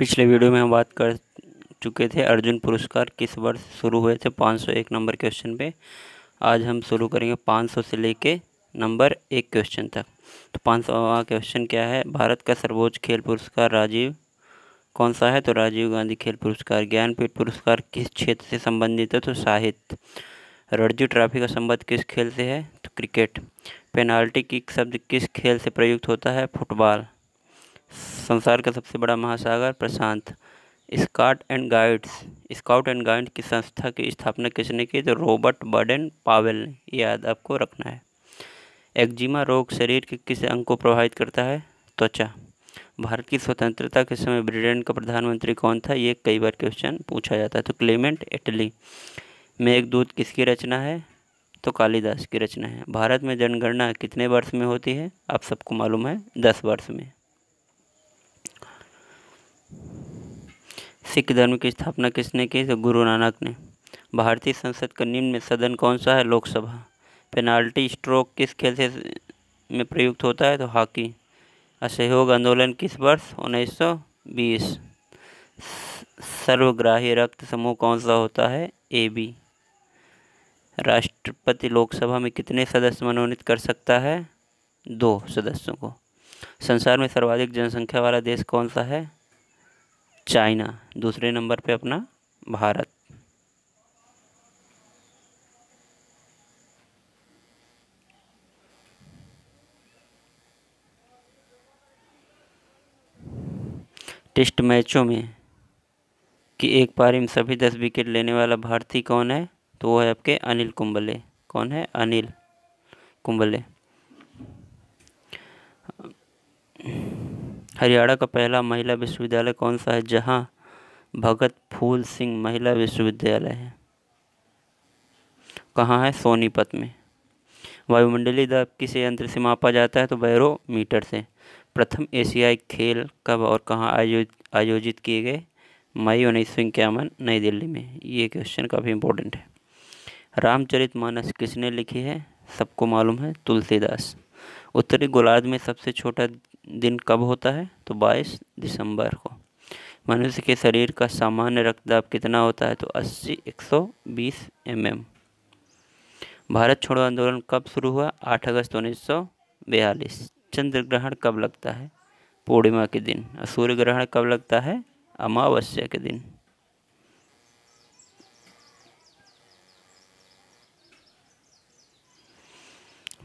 पिछले वीडियो में हम बात कर चुके थे अर्जुन पुरस्कार किस वर्ष शुरू हुए थे 501 नंबर क्वेश्चन पे। आज हम शुरू करेंगे 500 से लेके नंबर 1 क्वेश्चन तक। तो 500वां क्वेश्चन क्या है? भारत का सर्वोच्च खेल पुरस्कार राजीव कौन सा है? तो राजीव गांधी खेल पुरस्कार। ज्ञानपीठ पुरस्कार किस क्षेत्र से संबंधित है? तो साहित्य। रणजी ट्रॉफी का संबंध किस खेल से है? तो क्रिकेट। पेनाल्टी किक शब्द किस खेल से प्रयुक्त होता है? फुटबॉल। संसार का सबसे बड़ा महासागर प्रशांत। स्काउट एंड गाइड की संस्था की स्थापना किसने की? तो रॉबर्ट बाडेन पावेल ने। याद आपको रखना है। एक्जिमा रोग शरीर के किस अंग को प्रभावित करता है? त्वचा। भारत की स्वतंत्रता के समय ब्रिटेन का प्रधानमंत्री कौन था? ये कई बार क्वेश्चन पूछा जाता है। तो क्लेमेंट एटली। मेघदूत किसकी रचना है? तो कालिदास की रचना है। भारत में जनगणना कितने वर्ष में होती है? आप सबको मालूम है 10 वर्ष में। सिख धर्म की स्थापना किसने की? तो गुरु नानक ने। भारतीय संसद का निम्न सदन कौन सा है? लोकसभा। पेनाल्टी स्ट्रोक किस खेल से में प्रयुक्त होता है? तो हॉकी। असहयोग आंदोलन किस वर्ष? 1920। सर्वग्राही रक्त समूह कौन सा होता है? AB। राष्ट्रपति लोकसभा में कितने सदस्य मनोनीत कर सकता है? 2 सदस्यों को। संसार में सर्वाधिक जनसंख्या वाला देश कौन सा है? चाइना। दूसरे नंबर पे अपना भारत। टेस्ट मैचों में कि एक पारी में सभी 10 विकेट लेने वाला भारतीय कौन है? तो वो है आपके अनिल कुंबले। कौन है? अनिल कुंबले। हरियाणा का पहला महिला विश्वविद्यालय कौन सा है? जहां भगत फूल सिंह महिला विश्वविद्यालय है। कहाँ है? सोनीपत में। वायुमंडलीय दबाव किस यंत्र से मापा जाता है? तो बैरोमीटर से। प्रथम एशियाई खेल कब और कहाँ आयोजित किए गए? मई 1951 नई दिल्ली में। ये क्वेश्चन काफ़ी इंपॉर्टेंट है। रामचरितमानस किसने लिखी है? सबको मालूम है, तुलसीदास। उत्तरी गोलार्ध में सबसे छोटा दिन कब होता है? तो 22 दिसंबर को। मनुष्य के शरीर का सामान्य रक्तदाब कितना होता है? तो 80/120 mm। भारत छोड़ो आंदोलन कब शुरू हुआ? 8 अगस्त 1942। चंद्र ग्रहण कब लगता है? पूर्णिमा के दिन। और सूर्य ग्रहण कब लगता है? अमावस्या के दिन।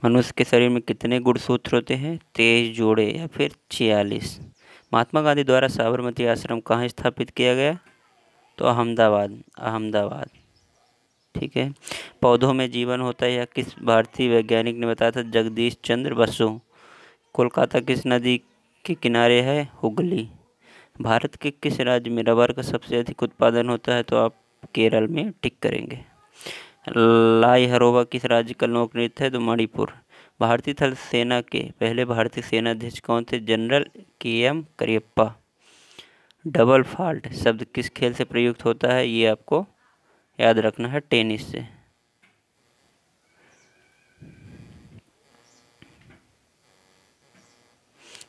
मनुष्य के शरीर में कितने गुणसूत्र होते हैं? 23 जोड़े या फिर 46। महात्मा गांधी द्वारा साबरमती आश्रम कहाँ स्थापित किया गया? तो अहमदाबाद। ठीक है। पौधों में जीवन होता है या किस भारतीय वैज्ञानिक ने बताया था? जगदीश चंद्र बसु। कोलकाता किस नदी के किनारे है? हुगली। भारत के किस राज्य में रबर का सबसे अधिक उत्पादन होता है? तो आप केरल में टिक करेंगे। लाई हरोबा किस राज्य का लोक नृत्य है? तो मणिपुर। भारतीय थल सेना के पहले भारतीय सेनाध्यक्ष कौन थे? General KM Cariappa. Double fault शब्द किस खेल से प्रयुक्त होता है? ये आपको याद रखना है, टेनिस से।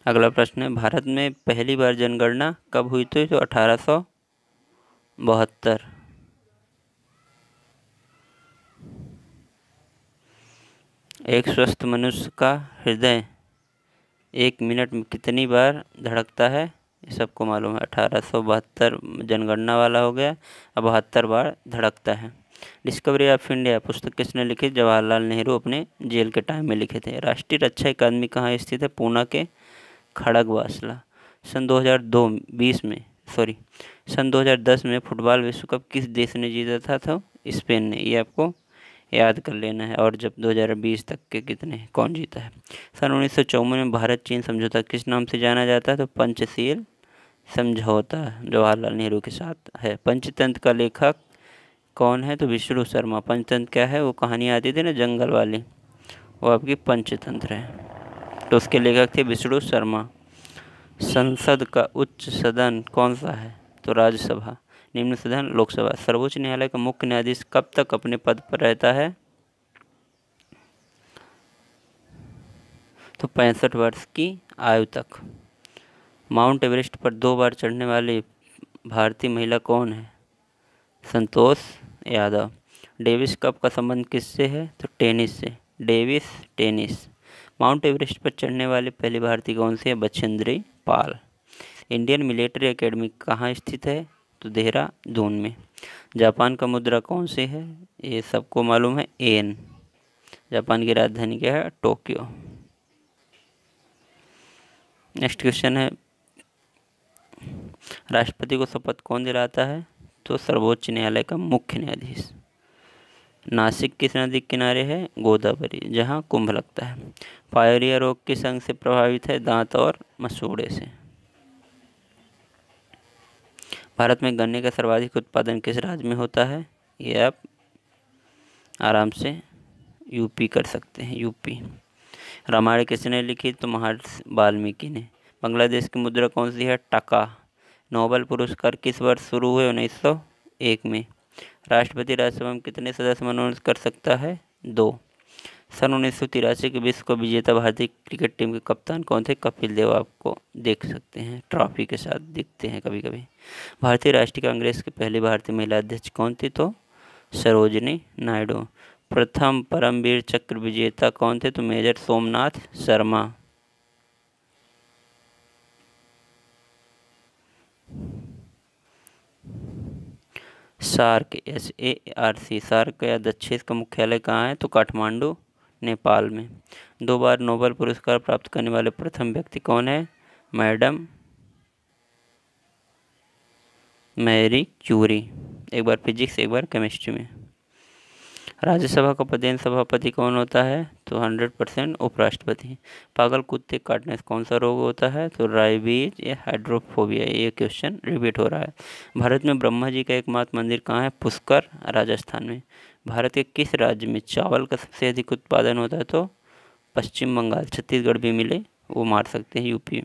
अगला प्रश्न है, भारत में पहली बार जनगणना कब हुई थी? तो 1872। एक स्वस्थ मनुष्य का हृदय 1 मिनट में कितनी बार धड़कता है? ये सबको मालूम है। 1872 जनगणना वाला हो गया। अब 72 बार धड़कता है। डिस्कवरी ऑफ इंडिया पुस्तक किसने लिखी? जवाहरलाल नेहरू अपने जेल के टाइम में लिखे थे। राष्ट्रीय रक्षा अकादमी कहाँ स्थित है? पूना के खड़गवासला। सन 2010 में फुटबॉल विश्व कप किस देश ने जीता था? तो स्पेन ने। ये आपको याद कर लेना है। और जब 2020 तक के कितने कौन जीता है? सन 1954 में भारत चीन समझौता किस नाम से जाना जाता है? तो पंचशील समझौता जवाहरलाल नेहरू के साथ है। पंचतंत्र का लेखक कौन है? तो विष्णु शर्मा। पंचतंत्र क्या है? वो कहानी आती थी ना जंगल वाली, वो आपकी पंचतंत्र है। तो उसके लेखक थे विष्णु शर्मा। संसद का उच्च सदन कौन सा है? तो राज्यसभा। निम्न सदन लोकसभा। सर्वोच्च न्यायालय का मुख्य न्यायाधीश कब तक अपने पद पर रहता है? तो 65 वर्ष की आयु तक। माउंट एवरेस्ट पर 2 बार चढ़ने वाले भारतीय महिला कौन है? संतोष यादव। डेविस कप का संबंध किससे है? तो टेनिस से। Davis tennis. माउंट एवरेस्ट पर चढ़ने वाली पहली भारतीय कौन सी है? Bachendri Pal. Indian military academy कहाँ स्थित है? तो देहरादून में। जापान का मुद्रा कौन सी है? ये सबको मालूम है, येन। जापान की राजधानी क्या है? टोक्यो। नेक्स्ट क्वेश्चन है, राष्ट्रपति को शपथ कौन दिलाता है? तो सर्वोच्च न्यायालय का मुख्य न्यायाधीश। नासिक किस नदी के किनारे है? गोदावरी, जहाँ कुंभ लगता है। फायरिया रोग किस अंग से प्रभावित है? दांत और मसूड़े से। भारत में गन्ने का सर्वाधिक उत्पादन किस राज्य में होता है? ये आप आराम से यूपी कर सकते हैं, यूपी। रामायण किसने लिखी? तो महर्षि वाल्मीकि ने। बांग्लादेश की मुद्रा कौन सी है? टका। नोबेल पुरस्कार किस वर्ष शुरू हुए? 1901 में। राष्ट्रपति राज्यसभा में कितने सदस्य मनोनीत कर सकता है? 2। सन 1983 के विश्व कप विजेता भारतीय क्रिकेट टीम के कप्तान कौन थे? कपिल देव। आपको देख सकते हैं, ट्रॉफी के साथ दिखते हैं कभी कभी। भारतीय राष्ट्रीय कांग्रेस की पहली भारतीय महिला अध्यक्ष कौन थी? तो सरोजनी नायडू। प्रथम परमवीर चक्र विजेता कौन थे? तो major Somnath Sharma. SAARC, SARC, SAARC या दक्षेश का मुख्यालय कहाँ है? तो काठमांडू, नेपाल में। 2 बार नोबेल पुरस्कार प्राप्त करने वाले प्रथम व्यक्ति कौन है? Madam Marie Curie. एक बार फिजिक्स, एक बार केमिस्ट्री में। राज्यसभा का पदेन सभापति कौन होता है? तो 100% उपराष्ट्रपति। पागल कुत्ते काटने से कौन सा रोग होता है? तो राइबीज या हाइड्रोफोबिया। ये क्वेश्चन रिपीट हो रहा है। भारत में ब्रह्मा जी का एकमात्र मंदिर कहाँ है? पुष्कर, राजस्थान में। भारत के किस राज्य में चावल का सबसे अधिक उत्पादन होता है? तो पश्चिम बंगाल। छत्तीसगढ़ भी मिले वो मार सकते हैं, यूपी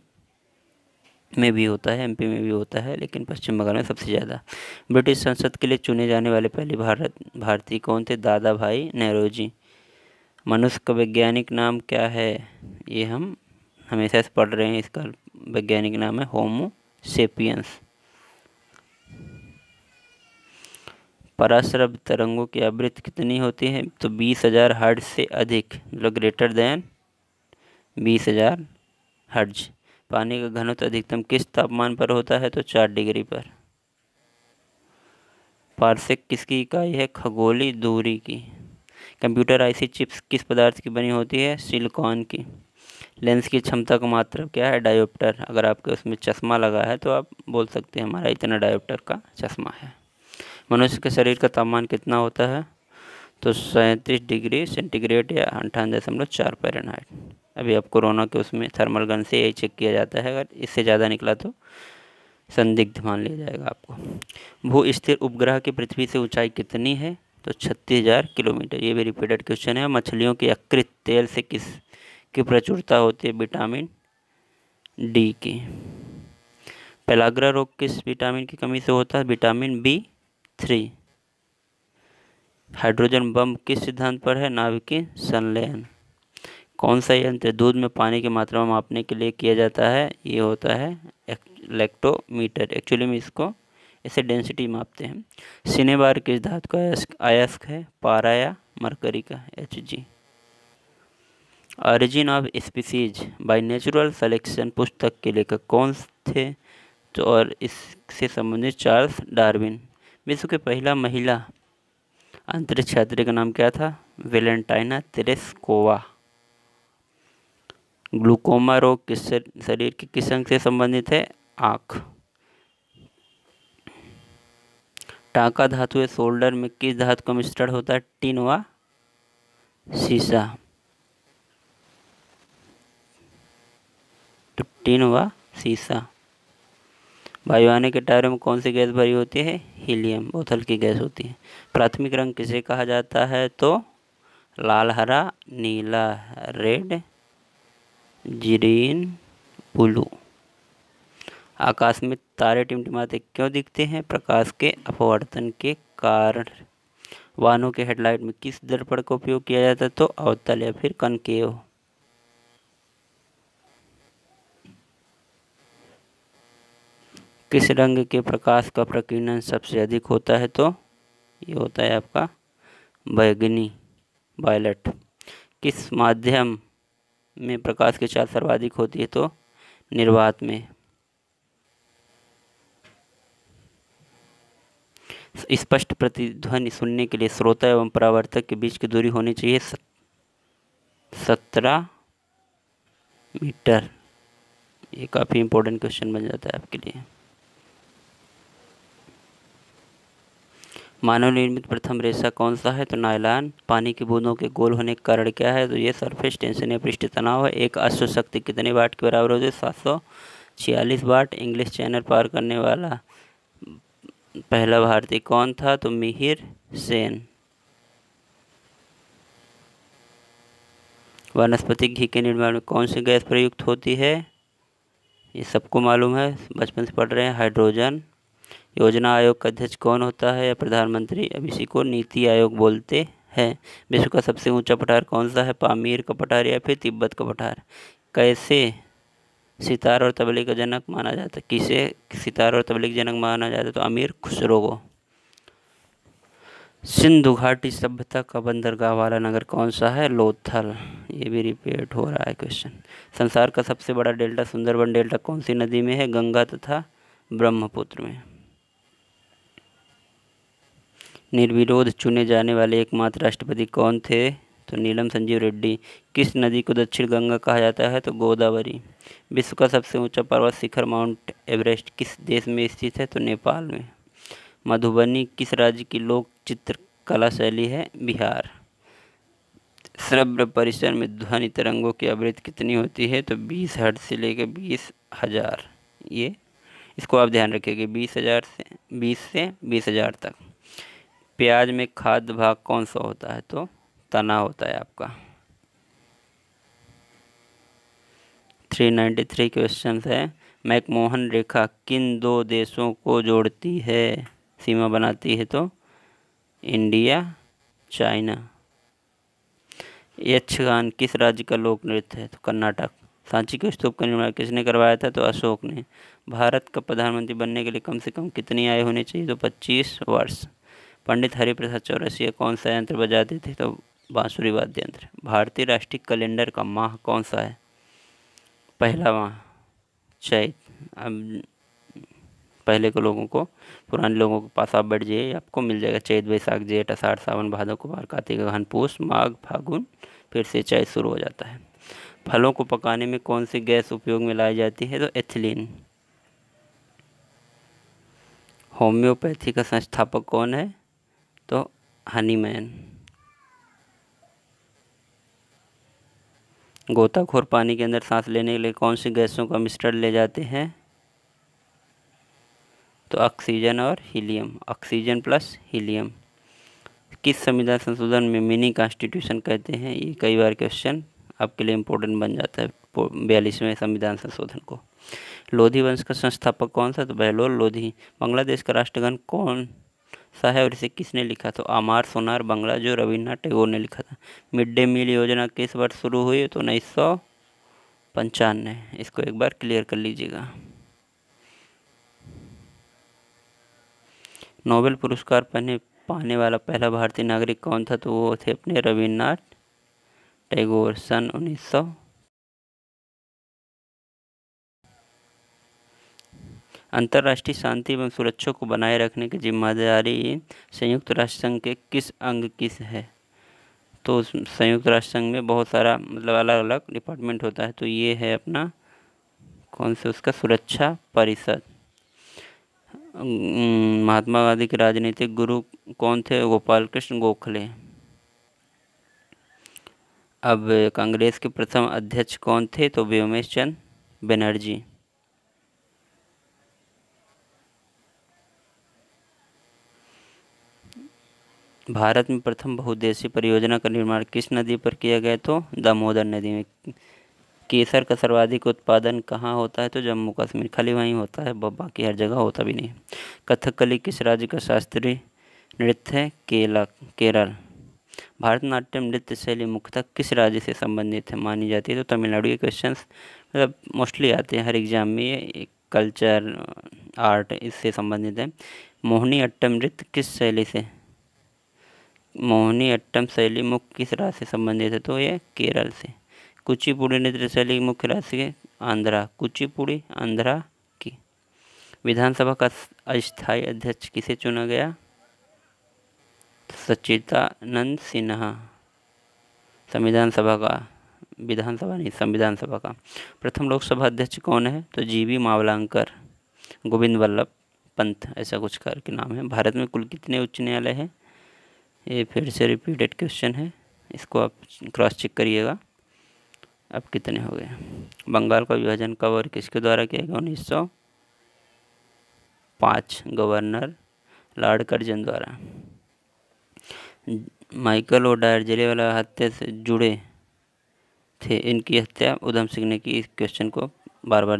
में भी होता है, MP में भी होता है, लेकिन पश्चिम बंगाल में सबसे ज़्यादा। ब्रिटिश संसद के लिए चुने जाने वाले पहले भारतीय कौन थे? दादा भाई नौरोजी। मनुष्य का वैज्ञानिक नाम क्या है? ये हम हमेशा से पढ़ रहे हैं, इसका वैज्ञानिक नाम है होमो सेपियंस। पराश्रव्य तरंगों की आवृत्ति कितनी होती है? तो 20,000 हर्ट्ज से अधिक, मतलब ग्रेटर देन 20,000 हर्ट्ज। पानी का घनत्व अधिकतम किस तापमान पर होता है? तो 4 डिग्री पर। पारसेक किसकी इकाई है? खगोलीय दूरी की। कंप्यूटर IC चिप्स किस पदार्थ की बनी होती है? सिलिकॉन की। लेंस की क्षमता का मात्रक क्या है? डायोप्टर। अगर आपके उसमें चश्मा लगा है तो आप बोल सकते हैं हमारा इतना डायोप्टर का चश्मा है। मनुष्य के शरीर का तापमान कितना होता है? तो 37 डिग्री सेंटीग्रेड या 58.4 फ़ारेनहाइट। अभी आप कोरोना के उसमें थर्मल गन से यही चेक किया जाता है, अगर इससे ज़्यादा निकला तो संदिग्ध मान लिया जाएगा आपको। भू स्थिर उपग्रह की पृथ्वी से ऊंचाई कितनी है? तो 36,000 किलोमीटर। ये भी रिपीटेड क्वेश्चन है। मछलियों के यकृत तेल से किस की प्रचुरता होती है? विटामिन D की। पेलाग्रा रोग किस विटामिन की कमी से होता है? Vitamin B3। हाइड्रोजन बम किस सिद्धांत पर है? नाभिकीय संलयन। कौन सा यंत्र दूध में पानी की मात्रा मापने के लिए किया जाता है? ये होता है लैक्टोमीटर। एक्चुअली में इसको इसे डेंसिटी मापते हैं। सिनेबार किस धातु का अयस्क है? पारा या मरकरी का? Hg। Origin of species by natural selection पुस्तक के लेखक कौन थे? तो और इससे संबंधित चार्ल्स डार्विन। विश्व की पहला महिला अंतरिक्ष यात्री का नाम क्या था? Valentina Tereshkova. ग्लूकोमा रोग किस शरीर के किस अंग से संबंधित है? आँख। टांका धातु या सोल्डर में किस धातु का मिश्रण होता है? टिन व सीसा। तो टिन व सीसा। वायुयान के टायरों में कौन सी गैस भरी होती है? हीलियम। बहुत हल्की गैस होती है। प्राथमिक रंग किसे कहा जाता है? तो लाल, हरा, नीला, रेड, ग्रीन, ब्लू। आकाश में तारे टिमटिमाते क्यों दिखते हैं? प्रकाश के अपवर्तन के कारण। वाहनों के हेडलाइट में किस दर्पण का उपयोग किया जाता है? तो अवतल या फिर कनकेव। किस रंग के प्रकाश का प्रकीर्णन सबसे अधिक होता है? तो ये होता है आपका बैगनी, वायलेट। किस माध्यम में प्रकाश की चाल सर्वाधिक होती है? तो निर्वात में। स्पष्ट प्रतिध्वनि सुनने के लिए श्रोता एवं परावर्तक के बीच की दूरी होनी चाहिए 17 मीटर। ये काफ़ी इम्पोर्टेंट क्वेश्चन बन जाता है आपके लिए। मानव निर्मित प्रथम रेशा कौन सा है? तो नायलॉन। पानी की बूंदों के गोल होने का कारण क्या है? तो ये सरफेस टेंशन या पृष्ठ तनाव है। एक अश्व शक्ति कितने वाट के बराबर होती है? 746 वाट। इंग्लिश चैनल पार करने वाला पहला भारतीय कौन था? तो मिहिर सेन। वनस्पतिक घी के निर्माण में कौन सी गैस प्रयुक्त होती है? ये सबको मालूम है, बचपन से पढ़ रहे हैं, हाइड्रोजन। योजना आयोग का अध्यक्ष कौन होता है? या प्रधानमंत्री। अब इसी को नीति आयोग बोलते हैं। विश्व का सबसे ऊंचा पठार कौन सा है? पामीर का पठार या फिर तिब्बत का पठार। कैसे सितार और तबले का जनक माना जाता है? किसे सितार और तबले का जनक माना जाता है? तो अमीर खुसरो को। सिंधु घाटी सभ्यता का बंदरगाह वाला नगर कौन सा है? लोथल। ये भी रिपीट हो रहा है क्वेश्चन। संसार का सबसे बड़ा डेल्टा सुंदरबन डेल्टा कौन सी नदी में है? गंगा तथा ब्रह्मपुत्र में। निर्विरोध चुने जाने वाले एकमात्र राष्ट्रपति कौन थे? तो नीलम संजीव रेड्डी। किस नदी को दक्षिण गंगा कहा जाता है? तो गोदावरी। विश्व का सबसे ऊंचा पर्वत शिखर माउंट एवरेस्ट किस देश में स्थित है? तो नेपाल में। मधुबनी किस राज्य की लोक चित्रकला शैली है? बिहार। श्रव्य परिसर में ध्वनि तरंगों की आवृत्ति कितनी होती है? तो 20 हर्ट्ज से लेकर 20,000। ये इसको आप ध्यान रखिएगा, 20,000 से 20,000 तक। प्याज में खाद्य भाग कौन सा होता है? तो तना होता है आपका। 393 क्वेश्चन है। मैकमोहन रेखा किन दो देशों को जोड़ती है, सीमा बनाती है? तो इंडिया, चाइना। यक्षगान किस राज्य का लोक नृत्य है? तो कर्नाटक। सांची के स्तूप का निर्माण किसने करवाया था? तो अशोक ने। भारत का प्रधानमंत्री बनने के लिए कम से कम कितनी आयु होनी चाहिए? तो 25 वर्ष। पंडित हरिप्रसाद चौरसिया कौन सा यंत्र बजाते थे? तो बांसुरी वाद्य यंत्र। भारतीय राष्ट्रीय कैलेंडर का माह कौन सा है? पहला माह चैत। अब पहले के लोगों को, पुराने लोगों के पास आप बैठ जाइए, आपको मिल जाएगा। चैत, बैसाख, जेठ, आषाढ़, सावन, भादो, कुमार, कार्तिक, अगहन, पूष, माघ, फागुन, फिर से चैत शुरू हो जाता है। फलों को पकाने में कौन सी गैस उपयोग में लाई जाती है? तो एथिलीन। होम्योपैथी का संस्थापक कौन है? तो हनीमैन। गोताखोर पानी के अंदर सांस लेने के लिए कौन सी गैसों का मिश्रण ले जाते हैं? तो ऑक्सीजन और हीलियम, ऑक्सीजन प्लस हीलियम। किस संविधान संशोधन में मिनी कॉन्स्टिट्यूशन कहते हैं? ये कई बार क्वेश्चन आपके लिए इम्पोर्टेंट बन जाता है 42वें संविधान संशोधन को। लोधी वंश का संस्थापक कौन सा? तो बहलोल लोधी। बांग्लादेश का राष्ट्रगान कौन सा है और इसे किसने लिखा? तो आमार सोनार बांग्ला, जो रविन्द्रनाथ टैगोर ने लिखा था। मिड डे मील योजना किस वर्ष शुरू हुई? तो 1995। इसको एक बार क्लियर कर लीजिएगा। नोबेल पुरस्कार पाने वाला पहला भारतीय नागरिक कौन था? तो वो थे अपने रविन्द्रनाथ टैगोर, सन 1900। अंतर्राष्ट्रीय शांति एवं सुरक्षा को बनाए रखने की जिम्मेदारी संयुक्त राष्ट्र संघ के किस अंग की है? तो संयुक्त राष्ट्र संघ में बहुत सारा मतलब अलग अलग डिपार्टमेंट होता है, तो ये है अपना कौन से उसका सुरक्षा परिषद। महात्मा गांधी के राजनीतिक गुरु कौन थे? गोपाल कृष्ण गोखले। अब कांग्रेस के प्रथम अध्यक्ष कौन थे? तो व्योमेश चंद्र बनर्जी। भारत में प्रथम बहुउद्देशीय परियोजना का निर्माण किस नदी पर किया गया? तो दामोदर नदी में। केसर का सर्वाधिक उत्पादन कहाँ होता है? तो जम्मू कश्मीर। खाली वहीं होता है, बाकी हर जगह होता भी नहीं। कथकली किस राज्य का शास्त्रीय नृत्य है? केरल। भारतनाट्यम नृत्य शैली मुख्यतः किस राज्य से संबंधित है मानी जाती है? तो तमिलनाडु। के क्वेश्चंस मतलब मोस्टली आते हैं हर एग्जाम में, ये कल्चर, आर्ट इससे संबंधित है। मोहिनी अट्टम नृत्य किस शैली से, मोहिनी अट्टम शैली मुख्य किस राज्य से संबंधित है, तो ये केरल से। कुचिपुड़ी नृत्य शैली मुख्य राज्य है आंध्रा, कुचिपुड़ी आंध्रा की। विधानसभा का अस्थायी अध्यक्ष किसे चुना गया, सच्चिदानंद सिन्हा। संविधान सभा का, विधानसभा नहीं संविधान सभा का प्रथम लोकसभा अध्यक्ष कौन है, तो जीवी मावलंकर, गोविंद वल्लभ पंत ऐसा कुछ करके नाम है। भारत में कुल कितने उच्च न्यायालय हैं, ये फिर से रिपीटेड क्वेश्चन है, इसको आप क्रॉस चेक करिएगा। अब कितने हो गए। बंगाल का विभाजन कब और किसके द्वारा किया गया, 1905 गवर्नर लॉर्ड कर्जन द्वारा। माइकल ओडायर जलियांवाला हत्या से जुड़े थे, इनकी हत्या उधम सिंह ने की। इस क्वेश्चन को बार बार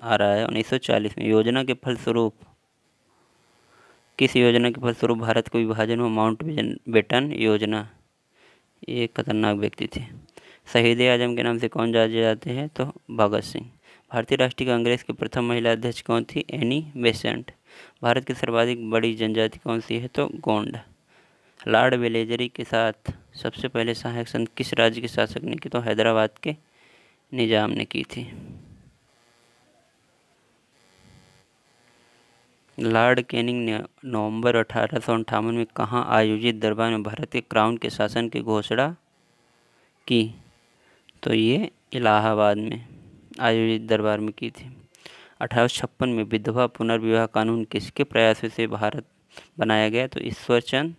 आ रहा है। 1940 में योजना के फलस्वरूप, किस योजना के फलस्वरूप भारत को विभाजन हुआ, माउंट बेटन योजना। ये खतरनाक व्यक्ति थे। शहीद आजम के नाम से कौन जाने जाते हैं, तो भगत सिंह। भारतीय राष्ट्रीय कांग्रेस की प्रथम महिला अध्यक्ष कौन थी, एनी बेसेंट। भारत की सर्वाधिक बड़ी जनजाति कौन सी है, तो गोंड। लॉर्ड वेलेजरी के साथ सबसे पहले सहायक संधि किस राज्य के शासक ने की, तो हैदराबाद के निजाम ने की थी। लॉर्ड कैनिंग ने नवंबर 1858 में कहाँ आयोजित दरबार में भारत के क्राउन के शासन की घोषणा की, तो ये इलाहाबाद में आयोजित दरबार में की थी। 1856 में विधवा पुनर्विवाह कानून किसके प्रयासों से भारत बनाया गया, तो ईश्वरचंद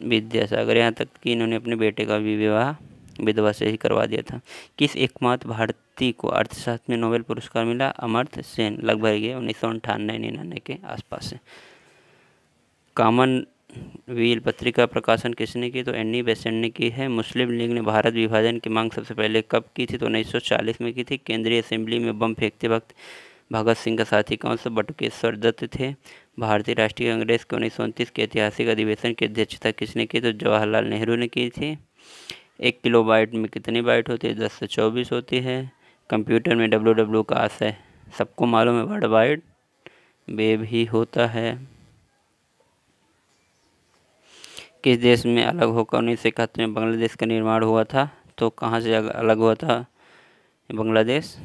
विद्यासागर। यहाँ तक कि इन्होंने अपने बेटे का भी विवाह विधवा से ही करवा दिया था। किस एकमात्र भारतीय को अर्थशास्त्र में नोबेल पुरस्कार मिला, अमर्त्य सेन। लगभग ये 1998-99 के आसपास से। कॉमनवेल्थ पत्रिका प्रकाशन किसने की, तो एनी बेसेंट ने की है। मुस्लिम लीग ने भारत विभाजन की मांग सबसे पहले कब की थी, तो 1940 में की थी। केंद्रीय असेंबली में बम फेंकते वक्त भगत सिंह का साथी कौन सा, बटुकेश्वर दत्त थे। भारतीय राष्ट्रीय कांग्रेस के 1929 के ऐतिहासिक अधिवेशन की अध्यक्षता किसने की, तो जवाहरलाल नेहरू ने की थी। 1 किलोबाइट में कितनी बाइट होती है, 10 से 24 होती है। कंप्यूटर में www का आशय सबको मालूम है, वर्ल्ड वाइड वेब ही होता है। किस देश में अलग होकर 1971 में बांग्लादेश का निर्माण हुआ था, तो कहाँ से अलग हुआ था, बांग्लादेश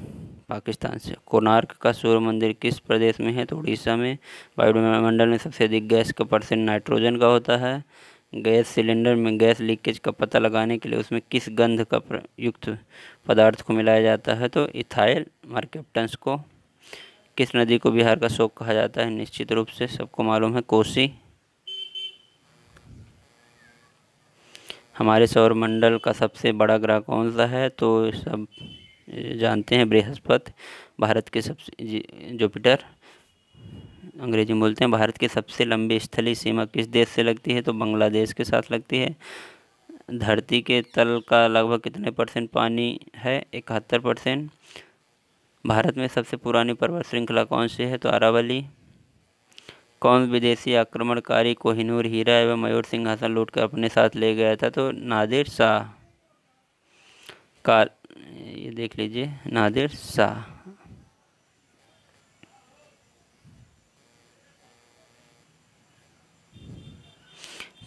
पाकिस्तान से। कोणार्क का सूर्य मंदिर किस प्रदेश में है, तो उड़ीसा में। वायुमंडल में सबसे अधिक गैस का परसेंट नाइट्रोजन का होता है। गैस सिलेंडर में गैस लीकेज का पता लगाने के लिए उसमें किस गंध का युक्त पदार्थ को मिलाया जाता है, तो इथाइल मर्केप्टन्स को। किस नदी को बिहार का शोक कहा जाता है, निश्चित रूप से सबको मालूम है, कोसी। हमारे सौरमंडल का सबसे बड़ा ग्रह कौन सा है, तो सब जानते हैं, बृहस्पति। भारत के सबसे जुपिटर अंग्रेजी में बोलते हैं। भारत की सबसे लंबी स्थलीय सीमा किस देश से लगती है, तो बांग्लादेश के साथ लगती है। धरती के तल का लगभग कितने परसेंट पानी है, 71%। भारत में सबसे पुरानी पर्वत श्रृंखला कौन सी है, तो अरावली। कौन विदेशी आक्रमणकारी कोहिनूर हीरा एवं मयूर सिंहासन लूटकर अपने साथ ले गया था, तो नादिर शाह का, ये देख लीजिए, नादिर शाह।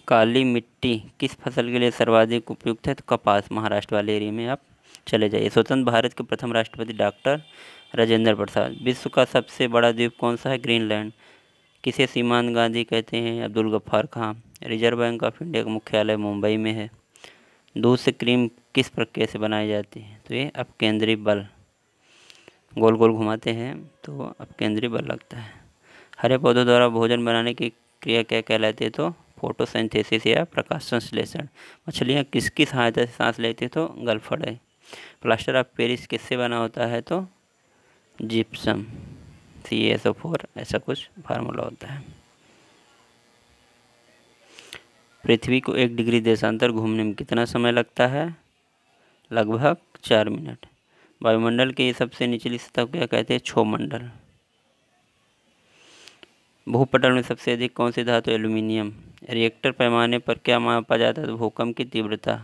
काली मिट्टी किस फसल के लिए सर्वाधिक उपयुक्त है, तो कपास। महाराष्ट्र वाले एरिया में आप चले जाइए। स्वतंत्र भारत के प्रथम राष्ट्रपति डॉक्टर राजेंद्र प्रसाद। विश्व का सबसे बड़ा द्वीप कौन सा है, ग्रीनलैंड। किसे सीमांत गांधी कहते हैं, अब्दुल गफ्फार खां। रिजर्व बैंक ऑफ इंडिया का मुख्यालय मुंबई में है। दूध से क्रीम किस प्रक्रिया से बनाई जाती है, तो ये अपकेंद्री बल, गोल गोल घुमाते हैं तो अपकेंद्री बल लगता है। हरे पौधों द्वारा भोजन बनाने की क्रिया क्या कहलाती है, तो फोटोसिंथेसिस या प्रकाश संश्लेषण। मछलियाँ किसकी सहायता से सांस लेती है, तो गलफड़े। प्लास्टर ऑफ पेरिस किससे बना होता है, तो जिप्सम, CaSO4 ऐसा कुछ फार्मूला होता है। पृथ्वी को 1 डिग्री देशांतर घूमने में कितना समय लगता है, लगभग 4 मिनट। वायुमंडल के सबसे निचली सतह को क्या कहते हैं, क्षोमंडल। भूपटल में सबसे अधिक कौन सी धातु, एल्यूमिनियम। रिएक्टर पैमाने पर क्या मापा जाता है, तो भूकंप की तीव्रता।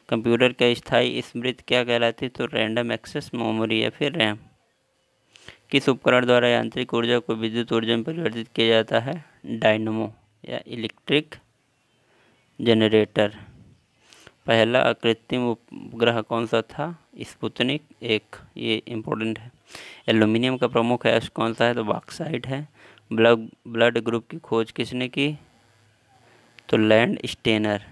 कंप्यूटर का स्थायी स्मृति क्या कहलाती है, तो रैंडम एक्सेस मेमोरी या फिर रैम। किस उपकरण द्वारा यांत्रिक ऊर्जा को विद्युत ऊर्जा में परिवर्तित किया जाता है? डायनमो या इलेक्ट्रिक जनरेटर। पहला कृत्रिम उपग्रह कौन सा था? स्पुतनिक 1। ये इम्पोर्टेंट है। एल्युमिनियम का प्रमुख अयस्क कौन सा है? तो बॉक्साइट है। ब्लड ग्रुप की खोज किसने की? तो लैंड स्टेनर।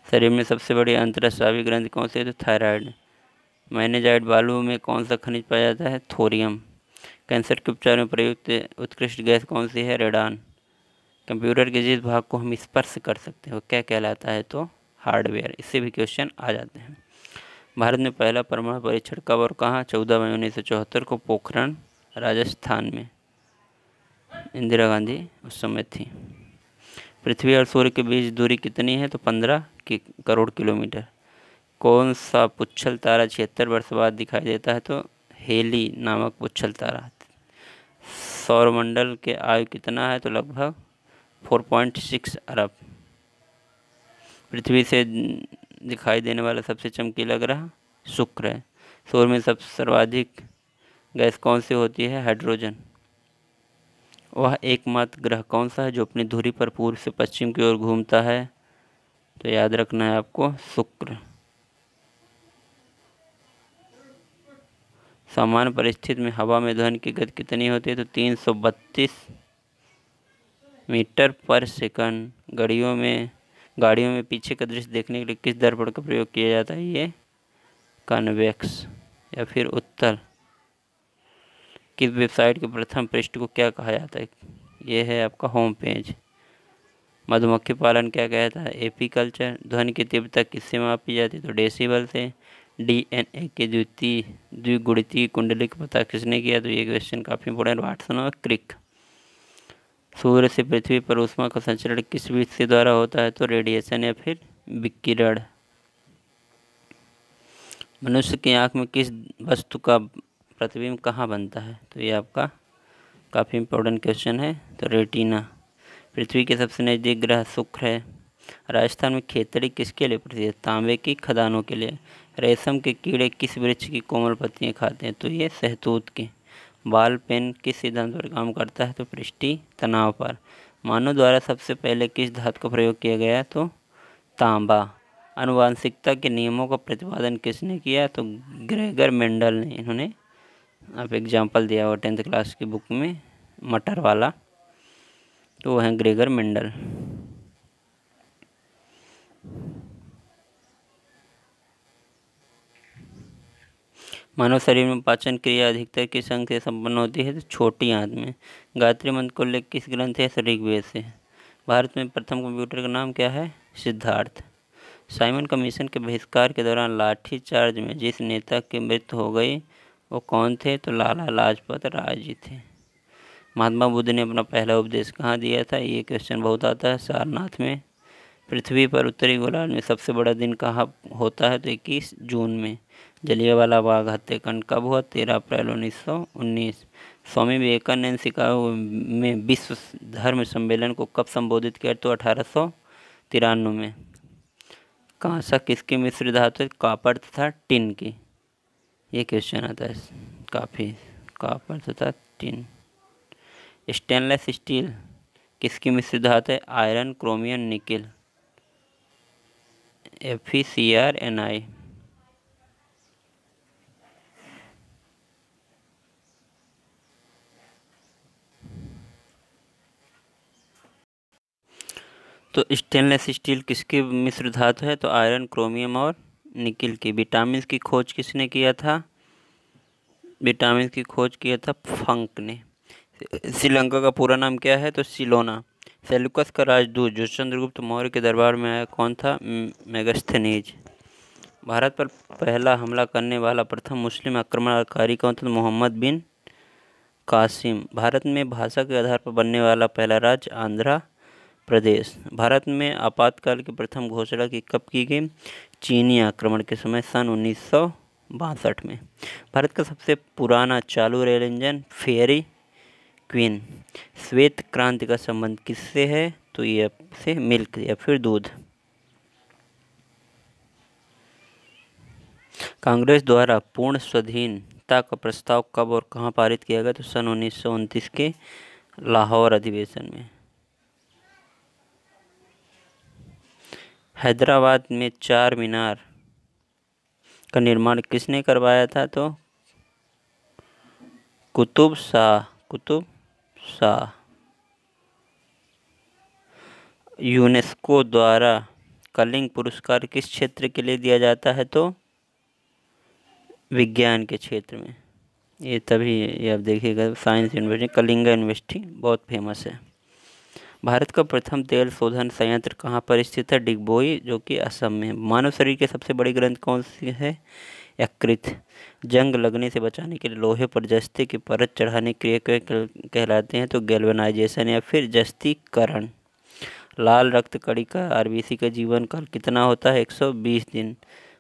शरीर में सबसे बड़ी अंतःस्रावी ग्रंथि कौन सी है? तो थायराइड। मैग्नेजाइट बालू में कौन सा खनिज पाया जाता है? थोरियम। कैंसर के उपचार में प्रयुक्त उत्कृष्ट गैस कौन सी है? रेडान। कंप्यूटर के जिस भाग को हम स्पर्श कर सकते हैं वो क्या कहलाता है? तो हार्डवेयर। इससे भी क्वेश्चन आ जाते हैं। भारत में पहला परमाणु परीक्षण कब और कहाँ? 14 मई 1974 को पोखरण, राजस्थान में। इंदिरा गांधी उस समय थी। पृथ्वी और सूर्य के बीच दूरी कितनी है? तो 15 करोड़ किलोमीटर। कौन सा पुच्छल तारा 76 वर्ष बाद दिखाई देता है? तो हेली नामक पुच्छल तारा। सौरमंडल के आयु कितना है? तो लगभग 4.6 अरब। पृथ्वी से दिखाई देने वाला सबसे चमकीला ग्रह शुक्र है। सूर्य में सबसे सर्वाधिक गैस कौन सी होती है? हाइड्रोजन। वह एकमात्र ग्रह कौन सा है जो अपनी धुरी पर पूर्व से पश्चिम की ओर घूमता है? तो याद रखना है आपको, शुक्र। सामान्य परिस्थिति में हवा में ध्वनि की गति कितनी होती है? तो 332 मीटर पर सेकंड। गाड़ियों में पीछे का दृश्य देखने के लिए किस दर्पण का प्रयोग किया जाता है? ये कन्वेक्स या फिर उत्तल। किस वेबसाइट के प्रथम पृष्ठ को क्या कहा जाता है? ये है आपका होम पेज। मधुमक्खी पालन क्या कहता है? एपीकल्चर। ध्वनि की तीव्रता किससे मापी जाती है? तो डेसिबल से। डीएनए के द्विगुणितीय कुंडली का पता किसने किया? तो ये क्वेश्चन काफ़ी इंपॉर्टेंट, वाटसन और क्रिक। सूर्य से पृथ्वी पर ऊष्मा का संचरण किस विधि द्वारा होता है? तो रेडिएशन या फिर विकिरण। मनुष्य की आँख में किस वस्तु का प्रतिबिंब कहाँ बनता है? तो ये आपका काफ़ी इंपॉर्टेंट क्वेश्चन है। तो रेटिना। पृथ्वी के सबसे नज़दीक ग्रह शुक्र है। राजस्थान में खेतड़ी किसके लिए प्रसिद्ध है? तांबे की खदानों के लिए। रेशम के कीड़े किस वृक्ष की कोमल पत्तियां खाते हैं? तो ये सहतूत के। बॉल पेन किस सिद्धांत पर काम करता है? तो पृष्ठीय तनाव पर। मानव द्वारा सबसे पहले किस धातु का प्रयोग किया गया? तो तांबा। आनुवांशिकता के नियमों का प्रतिपादन किसने किया? तो ग्रेगर मेंडल ने। इन्होंने आप एग्जाम्पल दिया हुआ 10th क्लास की बुक में, मटर वाला, तो वो हैं ग्रेगर मेंडल। मानव शरीर में पाचन क्रिया अधिकतर किस अंग से संपन्न होती है? तो छोटी आंत में। गायत्री मंत्र को उल्लेख किस ग्रंथ है? ऋग्वेद से। भारत में प्रथम कंप्यूटर का नाम क्या है? सिद्धार्थ। साइमन कमीशन के बहिष्कार के दौरान लाठीचार्ज में जिस नेता की मृत्यु हो गई वो कौन थे? तो लाला लाजपत राय जी थे। महात्मा बुद्ध ने अपना पहला उपदेश कहाँ दिया था? ये क्वेश्चन बहुत आता है, सारनाथ में। पृथ्वी पर उत्तरी गोलार्ध में सबसे बड़ा दिन कहाँ होता है? तो 21 जून में। जलियांवाला बाग हत्याकांड कब हुआ? 13 अप्रैल 1919। स्वामी विवेकानंद शिकागो में विश्व धर्म सम्मेलन को कब संबोधित किया? तो 1893 में। कांसा किसकी मिश्र धातु है? कॉपर तथा टिन की। ये क्वेश्चन आता है काफ़ी, कॉपर तथा टिन। स्टेनलेस स्टील किसकी मिश्र धातु है? Iron, chromium, nickel. FeCrNi। तो स्टेनलेस स्टील किसकी मिश्र धातु है? तो आयरन, क्रोमियम और निकेल की। विटामिन की खोज किसने किया था? विटामिन की खोज किया था फंक ने। श्रीलंका का पूरा नाम क्या है? तो सिलोना। सेल्यूकस का राजदूत जो चंद्रगुप्त मौर्य के दरबार में आया कौन था? मेगास्थनीज। भारत पर पहला हमला करने वाला प्रथम मुस्लिम आक्रमणकारी कौन था? मोहम्मद बिन कासिम। भारत में भाषा के आधार पर बनने वाला पहला राज्य आंध्र प्रदेश। भारत में आपातकाल की प्रथम घोषणा की कब की गई? चीनी आक्रमण के समय, सन 1962 में। भारत का सबसे पुराना चालू रेल इंजन फेयरी क्वीन। श्वेत क्रांति का संबंध किससे है? तो ये से मिल्क या फिर दूध। कांग्रेस द्वारा पूर्ण स्वाधीनता का प्रस्ताव कब और कहाँ पारित किया गया? तो सन 1929 के लाहौर अधिवेशन में। हैदराबाद में चार मीनार का निर्माण किसने करवाया था? तो कुतुब शाह। यूनेस्को द्वारा कलिंग पुरस्कार किस क्षेत्र के लिए दिया जाता है? तो विज्ञान के क्षेत्र में। ये तभी ये आप देखिएगा, साइंस यूनिवर्सिटी, कलिंगा यूनिवर्सिटी बहुत फेमस है। भारत का प्रथम तेल शोधन संयंत्र कहाँ पर स्थित है? डिगबोई, जो कि असम में। मानव शरीर की सबसे बड़ी ग्रंथि कौन सी है? यकृत। जंग लगने से बचाने के लिए लोहे पर जस्ते की परत चढ़ाने की क्रिया कहलाते हैं? तो गैल्वेनाइजेशन या फिर जस्तीकरण। लाल रक्त कणिका आरबीसी का जीवन काल कितना होता है? 120 दिन।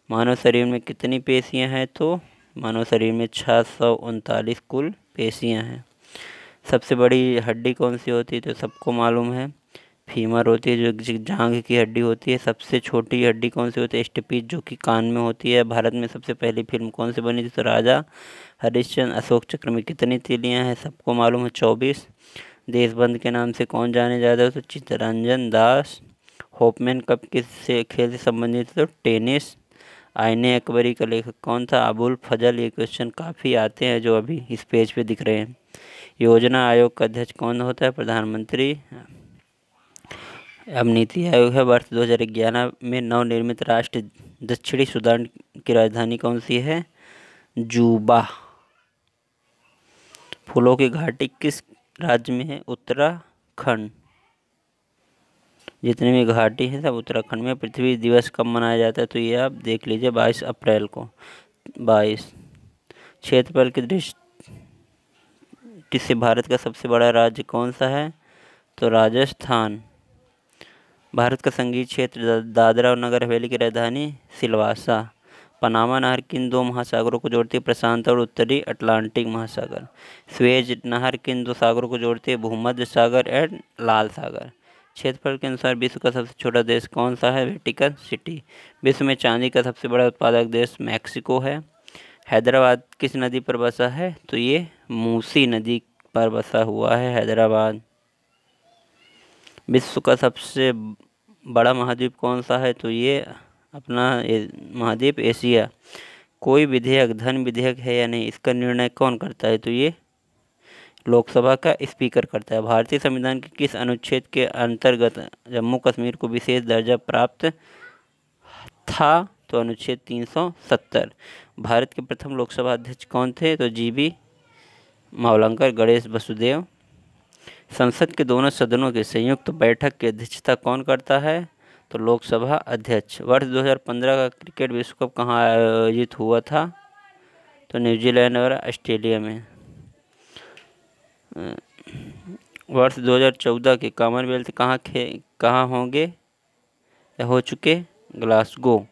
मानव शरीर में कितनी पेशियां हैं? तो मानव शरीर में 639 कुल पेशियां हैं। सबसे बड़ी हड्डी कौन सी होती है? तो सबको मालूम है, फीमर होती है, जो जांघ की हड्डी होती है। सबसे छोटी हड्डी कौन सी होती है? स्टेपीज, जो कि कान में होती है। भारत में सबसे पहली फिल्म कौन सी बनी थी? तो राजा हरिश्चंद्र। अशोक चक्र में कितनी तीलियां हैं? सबको मालूम है, 24। देशबंधु के नाम से कौन जाने जाता है? तो चित्तरंजन दास। होपमैन कप किस से खेल से संबंधित है? तो टेनिस। आईने अकबरी का लेखक कौन था? अबुल फजल। ये क्वेश्चन काफ़ी आते हैं जो अभी इस पेज पे दिख रहे हैं। योजना आयोग का अध्यक्ष कौन होता है? प्रधानमंत्री। अब नीति आयोग है। वर्ष 2011 में नवनिर्मित राष्ट्र दक्षिणी सूडान की राजधानी कौन सी है? जूबा। फूलों की घाटी किस राज्य में है? उत्तराखंड। जितने भी घाटी हैं सब उत्तराखंड में। पृथ्वी दिवस कब मनाया जाता है? तो ये आप देख लीजिए, 22 अप्रैल को। 22। क्षेत्रफल की दृष्टि से भारत का सबसे बड़ा राज्य कौन सा है? तो राजस्थान। भारत का संघीय क्षेत्र दादरा और नगर हवेली की राजधानी सिलवासा। पनामा नहर किन दो महासागरों को जोड़ती है? प्रशांत और उत्तरी अटलांटिक महासागर। स्वेज नहर किन दो सागरों को जोड़ती है? भूमध्य सागर एंड लाल सागर। क्षेत्रफल के अनुसार विश्व का सबसे छोटा देश कौन सा है? Vatican city. विश्व में चांदी का सबसे बड़ा उत्पादक देश मैक्सिको है। हैदराबाद किस नदी पर बसा है? तो ये मूसी नदी पर बसा हुआ है हैदराबाद। विश्व का सबसे बड़ा महाद्वीप कौन सा है? तो ये अपना महाद्वीप एशिया। कोई विधेयक धन विधेयक है या नहीं, इसका निर्णय कौन करता है? तो ये लोकसभा का स्पीकर करता है। भारतीय संविधान के किस अनुच्छेद के अंतर्गत जम्मू कश्मीर को विशेष दर्जा प्राप्त था? तो अनुच्छेद 370। भारत के प्रथम लोकसभा अध्यक्ष कौन थे? तो जीबी मावलंकर गणेश वसुदेव। संसद के दोनों सदनों की संयुक्त बैठक की अध्यक्षता कौन करता है? तो लोकसभा अध्यक्ष। वर्ष 2015 का क्रिकेट विश्व कप कहाँ आयोजित हुआ था? तो न्यूजीलैंड और ऑस्ट्रेलिया में। वर्ष 2014 के कॉमनवेल्थ कहाँ होंगे या हो चुके? ग्लासगो।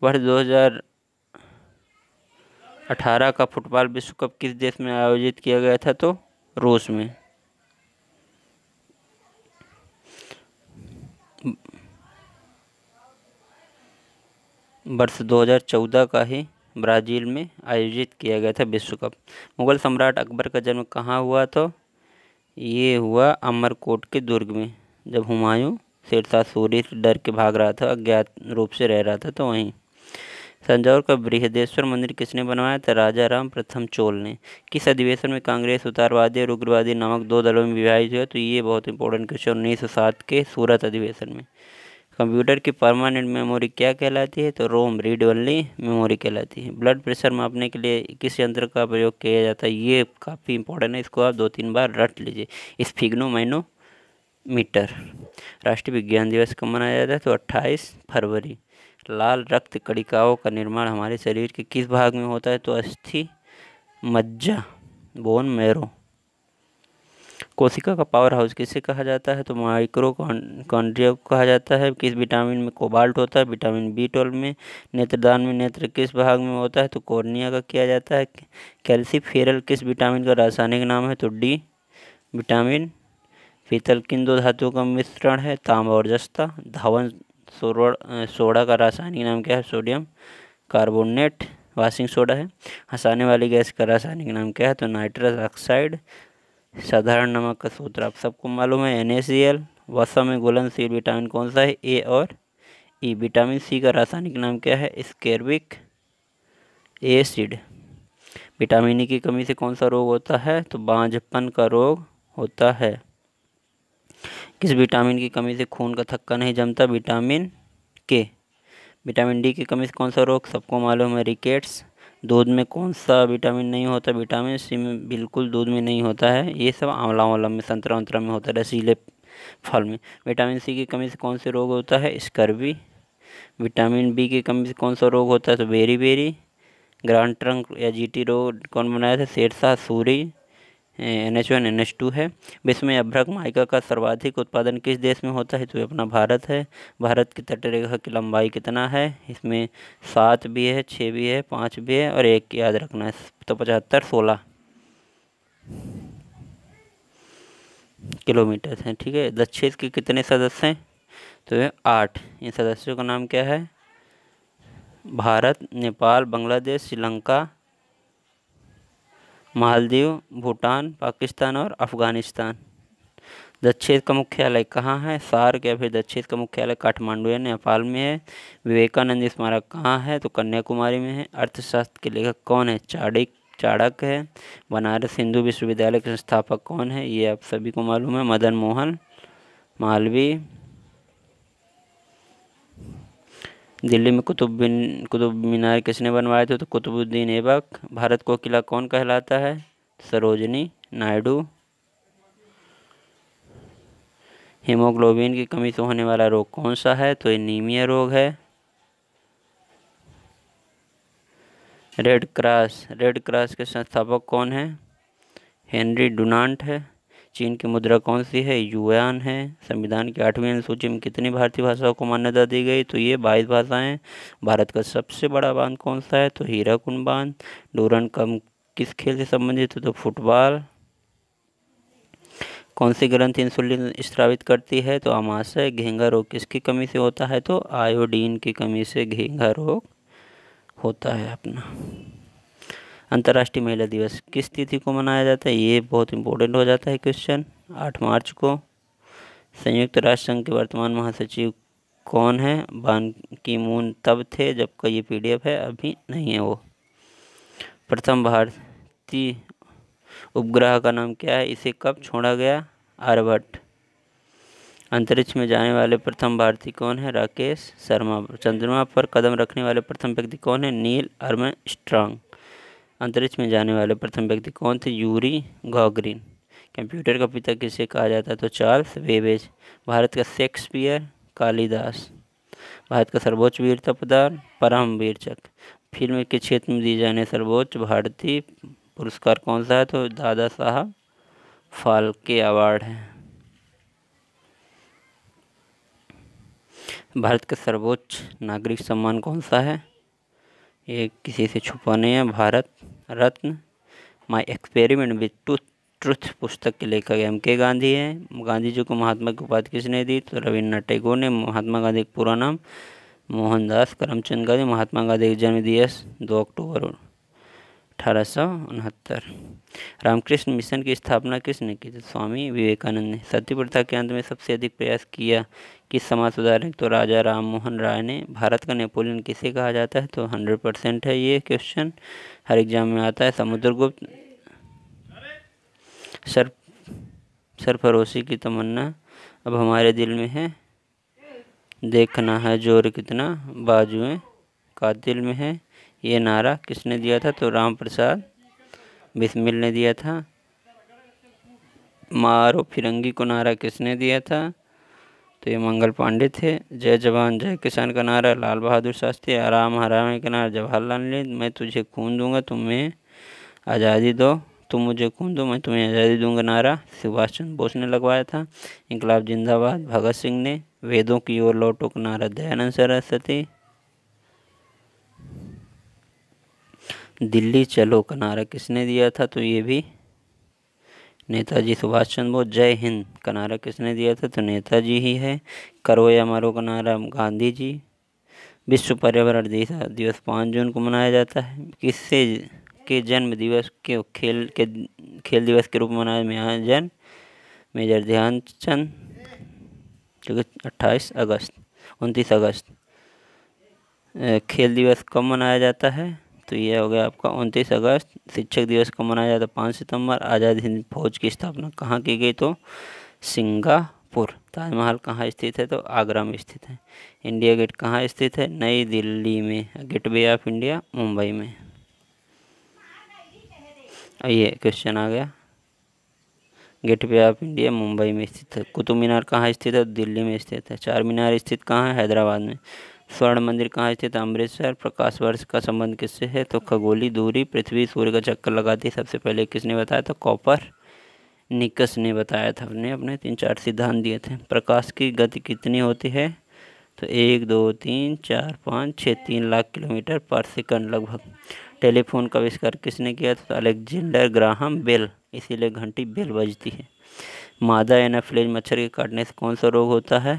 वर्ष 2018 का फुटबॉल विश्व कप किस देश में आयोजित किया गया था? तो रूस में। वर्ष 2014 का ही ब्राज़ील में आयोजित किया गया था विश्व कप। मुगल सम्राट अकबर का जन्म कहाँ हुआ? तो ये हुआ अमरकोट के दुर्ग में। जब हुमायूं शेरशाह सूरी से डर के भाग रहा था, अज्ञात रूप से रह रहा था, तो वहीं। तंजौर का बृहदेश्वर मंदिर किसने बनवाया था? राजा राम प्रथम चोल ने। किस अधिवेशन में कांग्रेस उदारवादी और उग्रवादी नामक दो दलों में विभाजित हुआ? तो ये बहुत इंपॉर्टेंट क्वेश्चन, 1907 के सूरत अधिवेशन में। कंप्यूटर की परमानेंट मेमोरी क्या कहलाती है? तो रोम रीड ओनली मेमोरी कहलाती है। ब्लड प्रेशर मापने के लिए किस यंत्र का प्रयोग किया जाता है? ये काफ़ी इंपॉर्टेंट है, इसको आप 2-3 बार रट लीजिए। स्फिग्नोमाइनोमीटर। राष्ट्रीय विज्ञान दिवस कब मनाया जाता है? तो 28 फरवरी। लाल रक्त कणिकाओं का निर्माण हमारे शरीर के किस भाग में होता है? तो अस्थि मज्जा, बोन मैरो। कोशिका का पावर हाउस किसे कहा जाता है? तो माइक्रोकॉन्ड्रिया को कहा जाता है। किस विटामिन में कोबाल्ट होता है? विटामिन B12 में। नेत्रदान में नेत्र किस भाग में होता है? तो कॉर्निया का किया जाता है। कैल्सीफेरल किस विटामिन का रासायनिक नाम है? तो D विटामिन। पीतल किन दो धातुओं का मिश्रण है? तांबा और जस्ता। धावन सोडा का रासायनिक नाम क्या है? सोडियम कार्बोनेट वॉशिंग सोडा है। हंसाने वाली गैस का रासायनिक नाम क्या है? तो नाइट्रस ऑक्साइड। साधारण नमक का सूत्र आप सबको मालूम है, NaCl। वसा में घुलनशील विटामिन कौन सा है? ए और ई। विटामिन सी का रासायनिक नाम क्या है? स्केर्बिक एसिड। विटामिन ई की कमी से कौन सा रोग होता है? तो बांझपन का रोग होता है। किस विटामिन की कमी से खून का थक्का नहीं जमता? विटामिन के। विटामिन डी की कमी से कौन सा रोग सबको मालूम है? रिकेट्स। दूध में कौन सा विटामिन नहीं होता? विटामिन सी में बिल्कुल दूध में नहीं होता है, ये सब आंवला वाला में, संतरा वंतरा में होता है, रसीले फल में। विटामिन सी की कमी से कौन से रोग होता है? स्कर्वी। विटामिन बी की कमी से कौन सा रोग होता है? तो बेरी बेरी। ग्रांड ट्रंक या जीटी रोग कौन बनाया था? शेरशाह सूरी। NH1 NH2 है। विश्व में अभ्रक माइका का सर्वाधिक उत्पादन किस देश में होता है? तो ये अपना भारत है। भारत की तटरेखा की लंबाई कितना है? इसमें 7 भी है, 6 भी है, 5 भी है और 1 याद रखना है। तो 75 16 किलोमीटर है। ठीक है। दक्षिण के कितने सदस्य हैं? तो ये 8। इन सदस्यों का नाम क्या है? भारत, नेपाल, बांग्लादेश, श्रीलंका, मालदीव, भूटान, पाकिस्तान और अफगानिस्तान। दक्षिण का मुख्यालय कहाँ है? सार्क या फिर दक्षिण का मुख्यालय काठमांडू या नेपाल में है। विवेकानंद स्मारक कहाँ है? तो कन्याकुमारी में है। अर्थशास्त्र के लेखक कौन है? चाणक्य है। बनारस हिंदू विश्वविद्यालय के संस्थापक कौन है? ये आप सभी को मालूम है, मदन मोहन मालवीय। दिल्ली में कुतुब मीनार किसने बनवाए थे? तो कुतुबुद्दीन ऐबक। भारत को किला कौन कहलाता है? सरोजनी नायडू। हीमोग्लोबिन की कमी से होने वाला रोग कौन सा है? तो एनीमिया रोग है। रेड क्रॉस के संस्थापक कौन है? हेनरी डुनांट है। चीन की मुद्रा कौन सी है? युआन है। संविधान की 8वीं अनुसूची में कितनी भारतीय भाषाओं को मान्यता दी गई? तो ये 22 भाषाएं। भारत का सबसे बड़ा बांध कौन सा है? तो हीराकुंड बांध। डूरंड कप किस खेल से संबंधित है? तो फुटबॉल। कौन सी ग्रंथि इंसुलिन स्रावित करती है? तो आमाशय। घेंघा रोग किसकी कमी से होता है? तो आयोडीन की कमी से घेंघा रोग होता है अपना। अंतर्राष्ट्रीय महिला दिवस किस तिथि को मनाया जाता है? ये बहुत इंपॉर्टेंट हो जाता है क्वेश्चन। 8 मार्च को। संयुक्त राष्ट्र संघ के वर्तमान महासचिव कौन है? बान की मून तब थे जब का ये PDF है, अभी नहीं है वो। प्रथम भारतीय उपग्रह का नाम क्या है? इसे कब छोड़ा गया? आर्यभट्ट। अंतरिक्ष में जाने वाले प्रथम भारतीय कौन है? राकेश शर्मा। चंद्रमा पर कदम रखने वाले प्रथम व्यक्ति कौन है? Neil Armstrong. अंतरिक्ष में जाने वाले प्रथम व्यक्ति कौन थे? यूरी गॉगरिन। कंप्यूटर का पिता किसे कहा जाता है? तो चार्ल्स बेबेज। भारत का शेक्सपियर कालिदास। भारत का सर्वोच्च वीरता पदक परमवीर चक्र। फिल्म के क्षेत्र में दी जाने सर्वोच्च भारतीय पुरस्कार कौन सा है? तो दादा साहब फाल्के अवार्ड है। भारत का सर्वोच्च नागरिक सम्मान कौन सा है? ये किसी से छुपा नहीं है, Bharat Ratna. My experiment with truth पुस्तक के लेखक MK गांधी हैं। गांधी जी को महात्मा की उपाधि किसने दी? तो रविन्द्रनाथ टैगोर ने। महात्मा गांधी का पूरा नाम मोहनदास करमचंद गांधी। महात्मा गांधी का जन्म दिवस 2 अक्टूबर 1869। रामकृष्ण मिशन की स्थापना किसने की? तो स्वामी विवेकानंद ने। सती प्रथा के अंत में सबसे अधिक प्रयास किया किस समाज सुधारक? तो राजा राम मोहन राय ने। भारत का नेपोलियन किसे कहा जाता है? तो 100% है ये क्वेश्चन, हर एग्जाम में आता है। समुद्रगुप्त। सरफरोशी की तमन्ना अब हमारे दिल में है, देखना है जोर कितना बाजुएं कातिल में है। ये नारा किसने दिया था? तो राम प्रसाद बिस्मिल ने दिया था। मारो फिरंगी को नारा किसने दिया था? तो ये मंगल पांडे थे। जय जवान जय किसान का नारा लाल बहादुर शास्त्री। आराम हरामे का नारा जवाहरलाल नेहरू। मैं तुझे खून दूंगा तुम्हें आज़ादी दो, तुम मुझे खून दो मैं तुम्हें आज़ादी दूंगा नारा सुभाष चंद्र बोस ने लगवाया था। इंकलाब जिंदाबाद भगत सिंह ने। वेदों की ओर लौटो का नारा दयानंद सरस्वती। दिल्ली चलो का नारा किसने दिया था? तो ये भी नेताजी सुभाष चंद्र बोस। जय हिंद का नारा किसने दिया था? तो नेताजी ही है। करो या मरो का नारा गांधी जी। विश्व पर्यावरण दिवस 5 जून को मनाया जाता है। किससे के जन्म दिवस के खेल दिवस के रूप में मनाया यहाँ जन्म मेजर ध्यानचंद, जो कि 29 अगस्त। खेल दिवस कब मनाया जाता है? तो ये हो गया आपका 29 अगस्त। शिक्षक दिवस कब मनाया जाता है? 5 सितंबर। आज़ाद हिंद फौज की स्थापना कहाँ की गई? तो सिंगापुर। ताजमहल कहाँ स्थित है? तो आगरा में स्थित है। इंडिया गेट कहाँ स्थित है? नई दिल्ली में। गेटवे ऑफ इंडिया मुंबई में। ये क्वेश्चन आ गया। गेटवे ऑफ इंडिया मुंबई में स्थित है। कुतुब मीनार कहाँ स्थित है? दिल्ली में स्थित है। चार मीनार स्थित कहाँ है? हैदराबाद में। स्वर्ण मंदिर कहाँ स्थित है? अमृतसर। प्रकाश वर्ष का संबंध किससे है? तो खगोलीय दूरी पृथ्वी सूर्य का चक्कर लगाती है सबसे पहले किसने बताया था? कोपरनिकस ने बताया था। अपने 3-4 सिद्धांत दिए थे। प्रकाश की गति कितनी होती है? तो 1 2 3 4 5 6 3 लाख किलोमीटर पर सेकंड लगभग। टेलीफोन का आविष्कार किसने किया था? तो अलेक्जेंडर ग्राहम बेल। इसीलिए घंटी बेल बजती है। मादा एनाफिलीज मच्छर के काटने से कौन सा रोग होता है?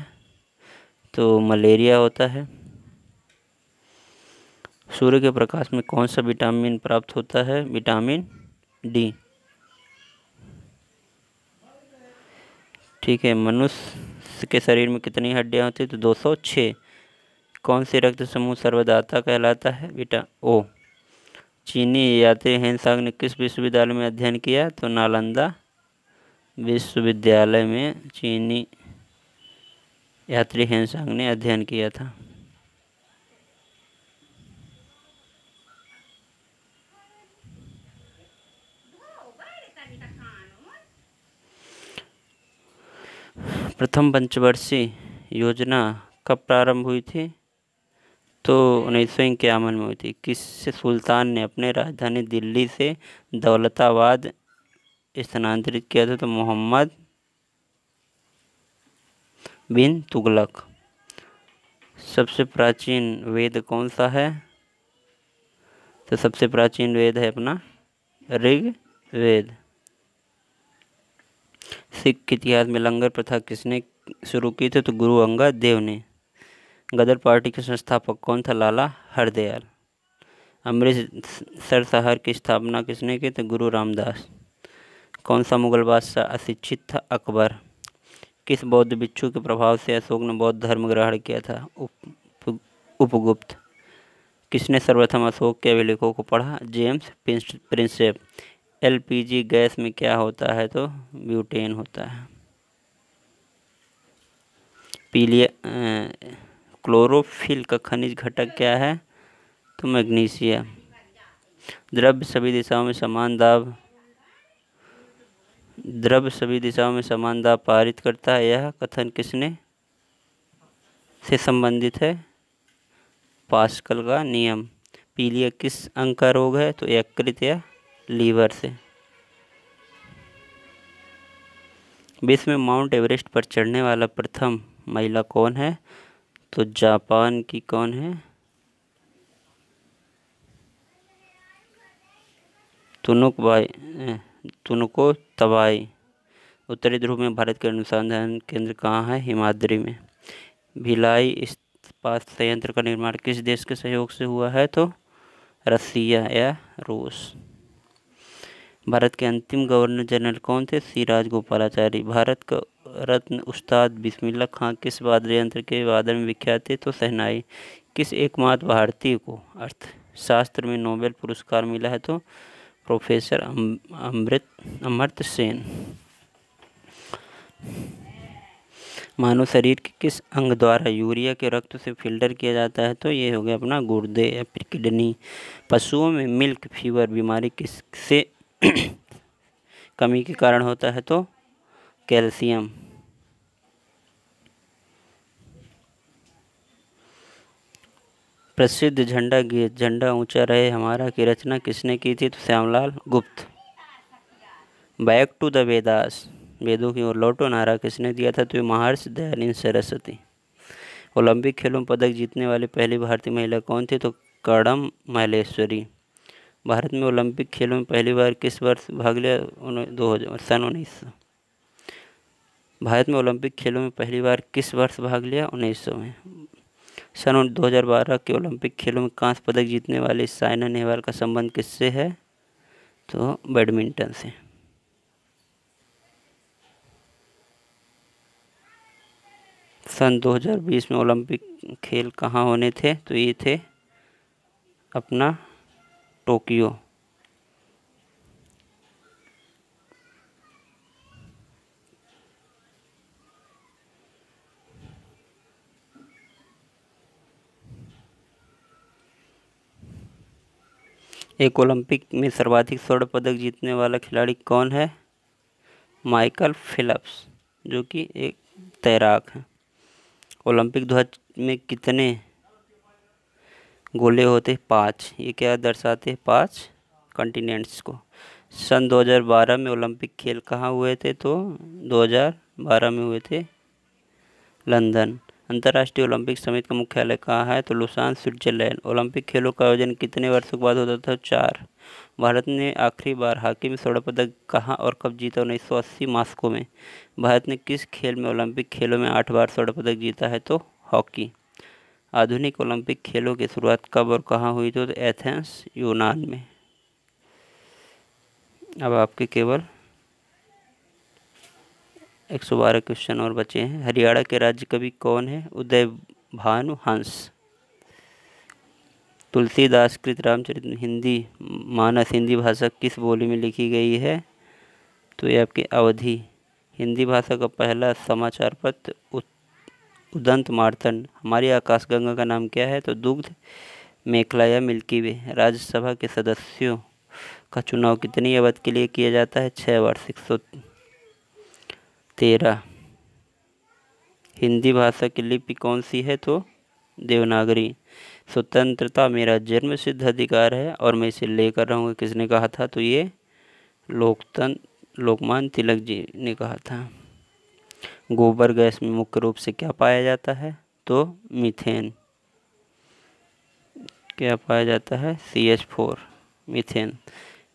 तो मलेरिया होता है। सूर्य के प्रकाश में कौन सा विटामिन प्राप्त होता है? Vitamin D. ठीक है। मनुष्य के शरीर में कितनी हड्डियां होती है? तो 206। कौन से रक्त समूह सर्वदाता कहलाता है? बीटा ओ। चीनी यात्री हेनसांग ने किस विश्वविद्यालय में अध्ययन किया? तो नालंदा विश्वविद्यालय में चीनी यात्री हेनसांग ने अध्ययन किया था। प्रथम पंचवर्षीय योजना कब प्रारंभ हुई थी? तो 1951 में हुई थी। किस सुल्तान ने अपने राजधानी दिल्ली से दौलताबाद स्थानांतरित किया था? तो मोहम्मद बिन तुगलक। सबसे प्राचीन वेद कौन सा है? तो सबसे प्राचीन वेद है अपना ऋग्वेद। सिख इतिहास में लंगर प्रथा किसने शुरू की थी? तो गुरु अंगद देव ने। गदर पार्टी के संस्थापक कौन था? लाला हरदयाल। अमृतसर शहर की स्थापना किसने की? तो गुरु रामदास। कौन सा मुगल बादशाह अशिक्षित था? अकबर। किस बौद्ध भिक्षु के प्रभाव से अशोक ने बौद्ध धर्म ग्रहण किया था? उपगुप्त। किसने सर्वप्रथम अशोक के अभिलेखों को पढ़ा? James Prinsep. एलपीजी गैस में क्या होता है? तो ब्यूटेन होता है। क्लोरोफिल का खनिज घटक क्या है? तो मैग्नीशियम। द्रव्य सभी दिशाओं में समान दाब पारित करता है। यह कथन किसने से संबंधित है? पास्कल का नियम। पीलिया किस अंग का रोग है? तो यकृत या लीवर से। विश्व में माउंट एवरेस्ट पर चढ़ने वाला प्रथम महिला कौन है? तो जापान की कौन है? तुनको तबाई। उत्तरी ध्रुव में भारत के अनुसंधान केंद्र कहाँ है? हिमाद्री में। भिलाई इस्पात संयंत्र का निर्माण किस देश के सहयोग से हुआ है? तो रसिया या रूस। भारत के अंतिम गवर्नर जनरल कौन थे? सी राजगोपालाचारी। भारत का रत्न उस्ताद बिस्मिल्लाह खां किस वाद्य यंत्र के वादन में विख्यात थे? तो शहनाई। किस एकमात्र भारतीय को अर्थशास्त्र में नोबेल पुरस्कार मिला है? तो प्रोफेसर अमर्त्य सेन। मानव शरीर के किस अंग द्वारा यूरिया के रक्त से फिल्टर किया जाता है? तो ये हो गया अपना गुर्दे या फिर किडनी। पशुओं में मिल्क फीवर बीमारी किससे कमी के कारण होता है? तो कैल्शियम। प्रसिद्ध झंडा गीत झंडा ऊंचा रहे हमारा की रचना किसने की थी? तो श्यामलाल गुप्त। बैक टू द वेदास वेदों की ओर लौटो नारा किसने दिया था? तो महर्षि दयानंद सरस्वती। ओलंपिक खेलों में पदक जीतने वाली पहली भारतीय महिला कौन थी? तो कड़म मल्लेश्वरी। भारत में ओलंपिक खेलों में पहली बार किस वर्ष भाग लिया? 1900। भारत में ओलंपिक खेलों में पहली बार किस वर्ष भाग लिया? 1900 में। सन 2012 के ओलंपिक खेलों में कांस्य पदक जीतने वाली साइना नेहवाल का संबंध किससे है? तो बैडमिंटन से। सन 2020 में ओलंपिक खेल कहाँ होने थे? तो ये थे अपना टोक्यो। एक ओलंपिक में सर्वाधिक स्वर्ण पदक जीतने वाला खिलाड़ी कौन है? माइकल फिलिप्स, जो कि एक तैराक है। ओलंपिक ध्वज में कितने गोले होते? 5। ये क्या दर्शाते हैं? 5 कॉन्टिनेंट्स को। सन 2012 में ओलंपिक खेल कहाँ हुए थे? तो 2012 में हुए थे लंदन। अंतर्राष्ट्रीय ओलंपिक समिति का मुख्यालय कहाँ है? तो लुसान, स्विट्जरलैंड। ओलंपिक खेलों का आयोजन कितने वर्षों के बाद होता था? 4। भारत ने आखिरी बार हॉकी में स्वर्ण पदक कहाँ और कब जीता? 1980 मॉस्को में। भारत ने किस खेल में ओलंपिक खेलों में 8 बार स्वर्ण पदक जीता है? तो हॉकी। आधुनिक ओलंपिक खेलों की शुरुआत कब और कहाँ हुई थी? तो एथेंस, यूनान में। अब आपके केवल 112 क्वेश्चन और बचे हैं। हरियाणा के राज्य कवि कौन है? उदय भानु हंस। तुलसीदास कृत रामचरित हिंदी मानस हिंदी भाषा किस बोली में लिखी गई है? तो ये आपकी अवधी। हिंदी भाषा का पहला समाचार पत्र उदंत मार्तंड। हमारी आकाशगंगा का नाम क्या है? तो दुग्ध मेखला या मिल्की वे। राज्यसभा के सदस्यों का चुनाव कितनी अवधि के लिए किया जाता है? 6 वर्ष। 113। हिंदी भाषा की लिपि कौन सी है? तो देवनागरी। स्वतंत्रता मेरा जन्म सिद्ध अधिकार है और मैं इसे लेकर रहूँगा, किसने कहा था? तो ये लोकमान्य तिलक जी ने कहा था। गोबर गैस में मुख्य रूप से क्या पाया जाता है? तो मीथेन। क्या पाया जाता है? CH4, methane.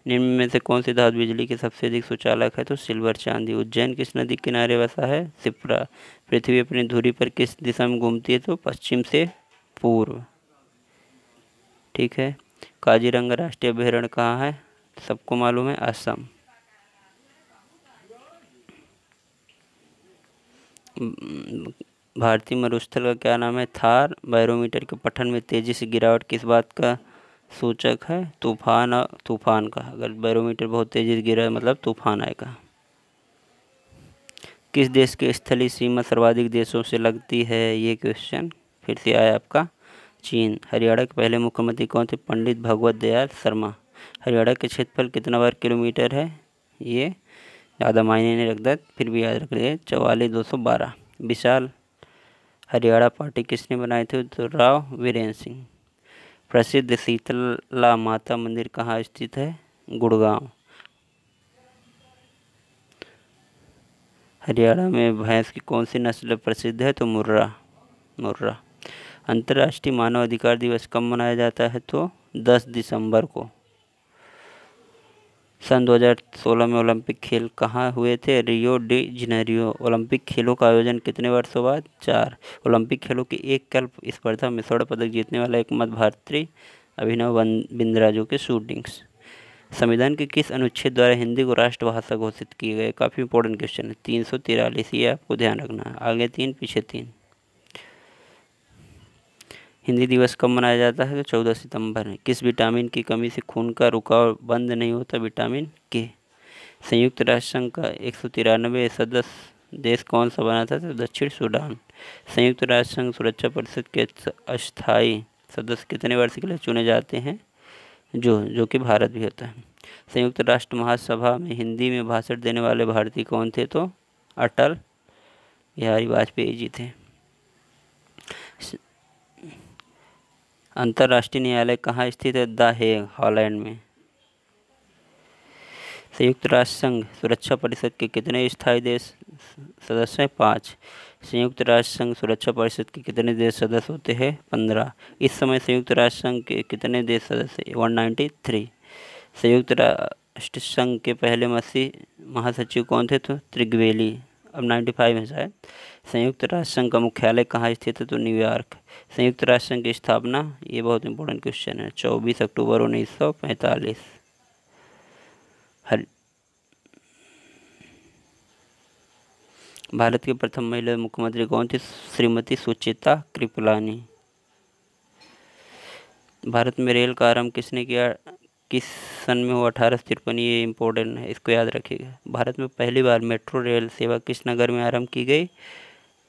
निम्न में से कौन सी धातु बिजली के सबसे अधिक सुचालक है? तो सिल्वर, चांदी। उज्जैन किस नदी के किनारे बसा है? शिप्रा। पृथ्वी अपनी धुरी पर किस दिशा में घूमती है? तो पश्चिम से पूर्व। ठीक है। काजीरंगा राष्ट्रीय अभयारण्य कहाँ है? सबको मालूम है, असम। भारतीय मरुस्थल का क्या नाम है? थार। बैरोमीटर के पठन में तेजी से गिरावट किस बात का सूचक है? तूफान का। अगर बैरोमीटर बहुत तेजी से गिरा है मतलब तूफान आएगा। किस देश की स्थलीय सीमा सर्वाधिक देशों से लगती है? ये क्वेश्चन फिर से आया आपका चीन। हरियाणा के पहले मुख्यमंत्री कौन थे? पंडित भगवत दयाल शर्मा। हरियाणा के क्षेत्रफल कितना वर्ग किलोमीटर है? ये ज़्यादा मायने नहीं रखता, फिर भी याद रख लीजिए, 44,212। विशाल हरियाणा पार्टी किसने बनाई थी? तो राव वीरेंद्र सिंह। प्रसिद्ध शीतला माता मंदिर कहाँ स्थित है? गुड़गांव। हरियाणा में भैंस की कौन सी नस्ल प्रसिद्ध है? तो मुर्रा। अंतर्राष्ट्रीय मानव अधिकार दिवस कब मनाया जाता है? तो 10 दिसंबर को। सन 2016 में ओलंपिक खेल कहाँ हुए थे? Rio de Janeiro. ओलंपिक खेलों का आयोजन कितने वर्षों बाद? 4। ओलंपिक खेलों की एक कल्प स्पर्धा में स्वर्ण पदक जीतने वाला एकमात्र भारतीय अभिनव बिंद्रा, जो कि शूटिंग्स। संविधान के किस अनुच्छेद द्वारा हिंदी को राष्ट्रभाषा घोषित किए गए? काफ़ी इंपॉर्टेंट क्वेश्चन है। 343, ये आपको ध्यान रखना है। आगे 3 पीछे 3। हिंदी दिवस कब मनाया जाता है? तो 14 सितंबर में। किस विटामिन की कमी से खून का रुकाव बंद नहीं होता? विटामिन के। संयुक्त राष्ट्र संघ का 193 सदस्य देश कौन सा बना था? तो दक्षिण सूडान। संयुक्त राष्ट्र संघ सुरक्षा परिषद के अस्थायी सदस्य कितने वर्ष के लिए चुने जाते हैं? जो कि भारत भी होता है। संयुक्त राष्ट्र महासभा में हिंदी में भाषण देने वाले भारतीय कौन थे? तो अटल बिहारी वाजपेयी जी थे। अंतर्राष्ट्रीय न्यायालय कहाँ स्थित है? द हेग, हॉलैंड में। संयुक्त राष्ट्र संघ सुरक्षा परिषद के कितने स्थायी देश सदस्य हैं? 5। संयुक्त राष्ट्र संघ सुरक्षा परिषद के कितने देश सदस्य होते हैं? 15। इस समय संयुक्त राष्ट्र संघ के कितने देश सदस्य? 193। संयुक्त राष्ट्र संघ के पहले महासचिव कौन थे? तो त्रिगवेली अब 95 है शायद। संयुक्त राष्ट्र संघ का मुख्यालय कहाँ स्थित है? तो न्यूयॉर्क। संयुक्त राष्ट्र संघ की स्थापना, ये बहुत इंपॉर्टेंट क्वेश्चन है, 24 अक्टूबर 1945। भारत की प्रथम महिला मुख्यमंत्री कौन थी? श्रीमती सुचित्रा कृपलानी। भारत में रेल का आरंभ किसने किया? किस सन में हुआ? 1853। ये इम्पोर्टेंट है, इसको याद रखिएगा। भारत में पहली बार मेट्रो रेल सेवा किस नगर में आरंभ की गई?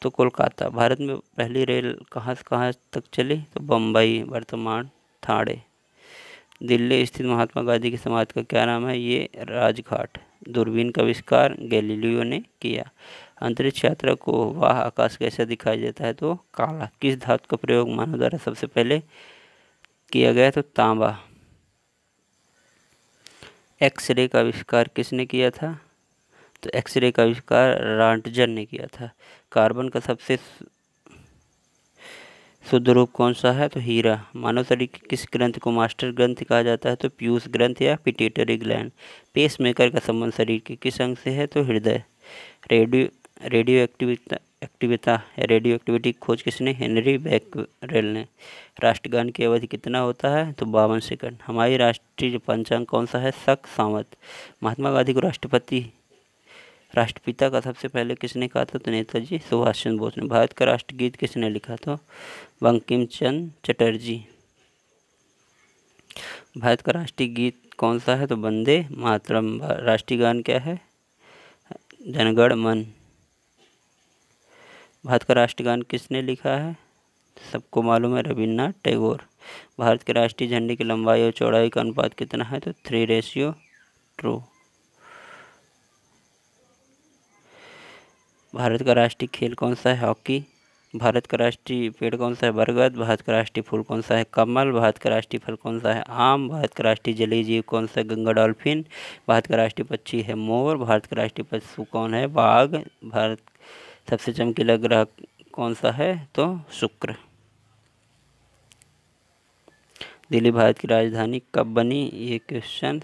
तो कोलकाता। भारत में पहली रेल कहाँ से कहाँ तक चली? तो बम्बई, वर्तमान ठाणे। दिल्ली स्थित महात्मा गांधी की समाधि का क्या नाम है? ये राजघाट। दूरबीन का आविष्कार गैलीलियो ने किया। अंतरिक्ष यात्रा को वह आकाश कैसा दिखाई देता है? तो काला। किस धातु का प्रयोग मानव द्वारा सबसे पहले किया गया? तो तांबा। एक्सरे का आविष्कार किसने किया था? तो एक्सरे का आविष्कार रॉन्टजन ने किया था। कार्बन का सबसे शुद्ध रूप कौन सा है? तो हीरा। मानव शरीर की किस ग्रंथि को मास्टर ग्रंथि कहा जाता है? तो पीयूष ग्रंथि या पिट्यूटरी ग्लैंड। पेस मेकर का संबंध शरीर के किस अंग से है? तो हृदय। रेडियो रेडियो एक्टिविटी की खोज किसने? हेनरी बैकरेल ने। राष्ट्रगान की अवधि कितना होता है? तो 52 सेकंड। हमारी राष्ट्रीय पंचांग कौन सा है? शक, संवत। महात्मा गांधी को राष्ट्रपिता का सबसे पहले किसने कहा था? तो नेताजी सुभाष चंद्र बोस ने। भारत का राष्ट्रगीत किसने लिखा था? बंकिम चंद्र चटर्जी। भारत का राष्ट्रीय गीत कौन सा है? तो वंदे मातरम। राष्ट्रीय गान क्या है? जनगण मन। भारत का राष्ट्रगान किसने लिखा है? सबको मालूम है, रविन्द्रनाथ टैगोर। भारत के राष्ट्रीय झंडे की लंबाई और चौड़ाई का अनुपात कितना है? तो 3:2। भारत का राष्ट्रीय खेल कौन सा है? हॉकी। भारत का राष्ट्रीय पेड़ कौन सा है? बरगद। भारत का राष्ट्रीय फूल कौन सा है? कमल। भारत का राष्ट्रीय फल कौन सा है? आम। भारत का राष्ट्रीय जलीय जीव कौन सा है? गंगा डॉल्फिन। भारत का राष्ट्रीय पक्षी है मोर। भारत का राष्ट्रीय पशु कौन है? बाघ। भारत सबसे चमकीला ग्रह कौन सा है? तो शुक्र। दिल्ली भारत की राजधानी कब बनी? ये क्वेश्चन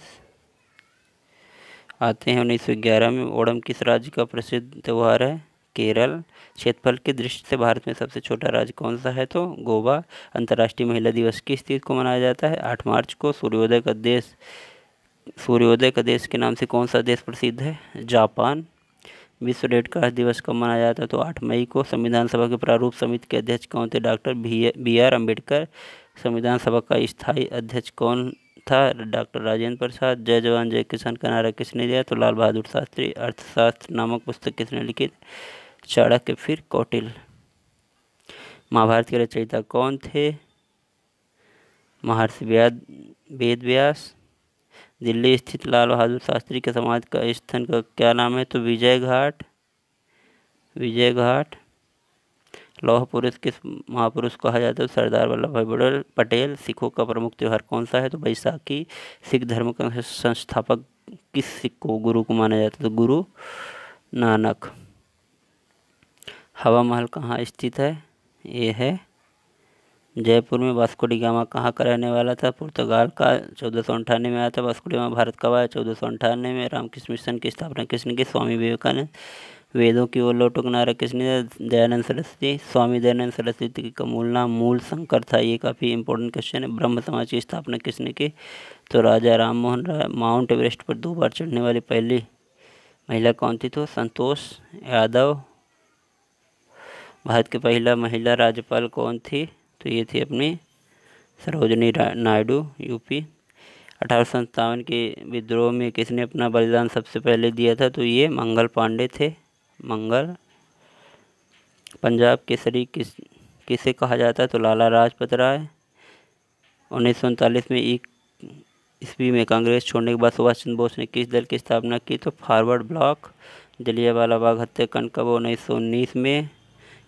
आते हैं 1911 में। ओणम किस राज्य का प्रसिद्ध त्यौहार है? केरल। क्षेत्रफल की दृष्टि से भारत में सबसे छोटा राज्य कौन सा है? तो गोवा। अंतर्राष्ट्रीय महिला दिवस किस तिथि को मनाया जाता है? 8 मार्च को। सूर्योदय का देश के नाम से कौन सा देश प्रसिद्ध है? जापान। विश्व रेड क्रॉस दिवस कब मनाया जाता है? तो 8 मई को। संविधान सभा के प्रारूप समिति के अध्यक्ष कौन थे? Doctor B R Ambedkar. संविधान सभा का स्थायी अध्यक्ष कौन था? डॉक्टर राजेंद्र प्रसाद। जय जवान जय किसान का नारा किसने दिया? तो लाल बहादुर शास्त्री। अर्थशास्त्र नामक पुस्तक किसने लिखी? चाणक्य फिर कौटिल्य। महाभारत के रचयिता कौन थे? महर्षि वेद व्यास। दिल्ली स्थित लाल बहादुर शास्त्री के समाधि का स्थल का क्या नाम है? तो विजय घाट। लौह पुरुष किस महापुरुष कहा जाता है? सरदार वल्लभ भाई पटेल। सिखों का प्रमुख त्योहार कौन सा है? तो बैसाखी। सिख धर्म का संस्थापक किस सिख को गुरु को माना जाता है? तो गुरु नानक। हवा महल कहाँ स्थित है? ये है जयपुर में। वास्को डी गामा कहाँ का रहने वाला था? पुर्तगाल का। 1498 में आया था। वास्को डी गामा भारत कब आया? 1498 में। रामकृष्ण मिशन की स्थापना किसने की? स्वामी विवेकानंद। वेदों की ओर लौटो का नारा किसने दिया? दयानंद सरस्वती। स्वामी दयानंद सरस्वती का मूल नाम मूल शंकर था। ये काफ़ी इंपॉर्टेंट क्वेश्चन है। ब्रह्म समाज की स्थापना किसने की? तो राजा राम मोहन राय। माउंट एवरेस्ट पर 2 बार चढ़ने वाली पहली महिला कौन थी? तो संतोष यादव। भारत की पहला महिला राज्यपाल कौन थी? तो ये थी अपनी सरोजनी नायडू, यूपी। 1857 के विद्रोह में किसने अपना बलिदान सबसे पहले दिया था? तो ये मंगल पांडे थे। मंगल। पंजाब केसरी किसे कहा जाता है? तो लाला लाजपत राय। 1939 में ईस्वी में कांग्रेस छोड़ने के बाद सुभाष चंद्र बोस ने किस दल की स्थापना की? तो फॉरवर्ड ब्लॉक। जलियांवाला बाग हत्याकांड कब? 1919 में।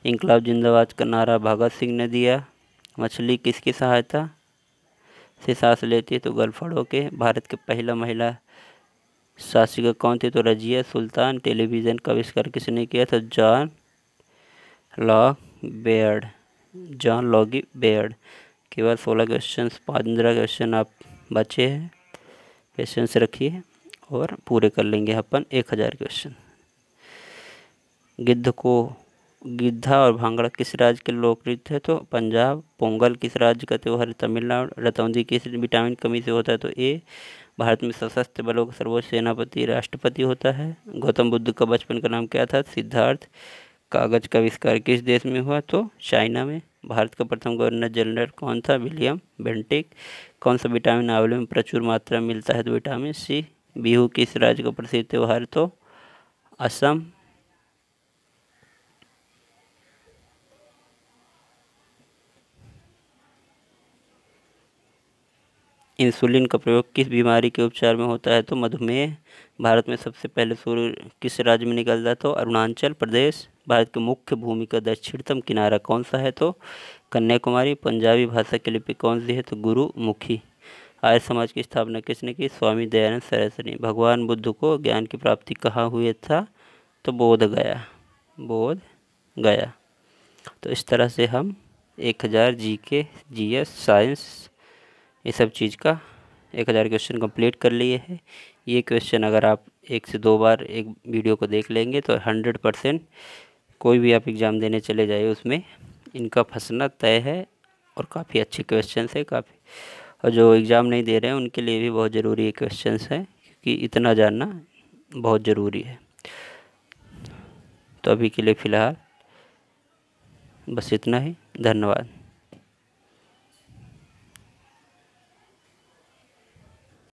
इंकलाब जिंदाबाद का नारा भगत सिंह ने दिया। मछली किसकी सहायता से सांस लेती है? तो गलफड़ों के। भारत के पहला महिला शासिका कौन थी? तो रजिया सुल्तान। टेलीविज़न का आविष्कार किसने किया था? जॉन लॉगी बेयर्ड। केवल 16 क्वेश्चन, 15 क्वेश्चन आप बचे हैं। पेशेंस रखिए और पूरे कर लेंगे अपन 1000 क्वेश्चन। गिद्धा और भांगड़ा किस राज्य के लोक नृत्य है? तो पंजाब। पोंगल किस राज्य का त्योहार है? तमिलनाडु। रतौंधी किस विटामिन कमी से होता है? तो ए। भारत में सशस्त्र बलों का सर्वोच्च सेनापति राष्ट्रपति होता है। गौतम बुद्ध का बचपन का नाम क्या था? सिद्धार्थ। कागज का आविष्कार किस देश में हुआ? तो चाइना में। भारत का प्रथम गवर्नर जनरल कौन था? William Bentinck. कौन सा विटामिन आंवले में प्रचुर मात्रा में मिलता है? तो विटामिन सी। बिहू किस राज्य का प्रसिद्ध त्योहार? तो असम। इंसुलिन का प्रयोग किस बीमारी के उपचार में होता है? तो मधुमेह। भारत में सबसे पहले सूर्य किस राज्य में निकलता है? तो अरुणाचल प्रदेश। भारत की मुख्य भूमि का दक्षिणतम किनारा कौन सा है? तो कन्याकुमारी। पंजाबी भाषा की लिपि कौन सी है? तो गुरुमुखी। आर्य समाज की स्थापना किसने की? स्वामी दयानंद सरस्वती। भगवान बुद्ध को ज्ञान की प्राप्ति कहाँ हुई था? तो बोध गया। बोध गया। तो इस तरह से हम 1000 जीके, जीएस, साइंस, ये सब चीज़ का 1000 क्वेश्चन कंप्लीट कर लिए हैं। ये क्वेश्चन अगर आप 1 से 2 बार एक वीडियो को देख लेंगे तो 100% कोई भी आप एग्ज़ाम देने चले जाइए उसमें इनका फंसना तय है। और काफ़ी अच्छे क्वेश्चन है काफ़ी। और जो एग्ज़ाम नहीं दे रहे हैं उनके लिए भी बहुत ज़रूरी ये क्वेश्चन है, क्योंकि इतना जानना बहुत ज़रूरी है। तो अभी के लिए फ़िलहाल बस इतना ही। धन्यवाद।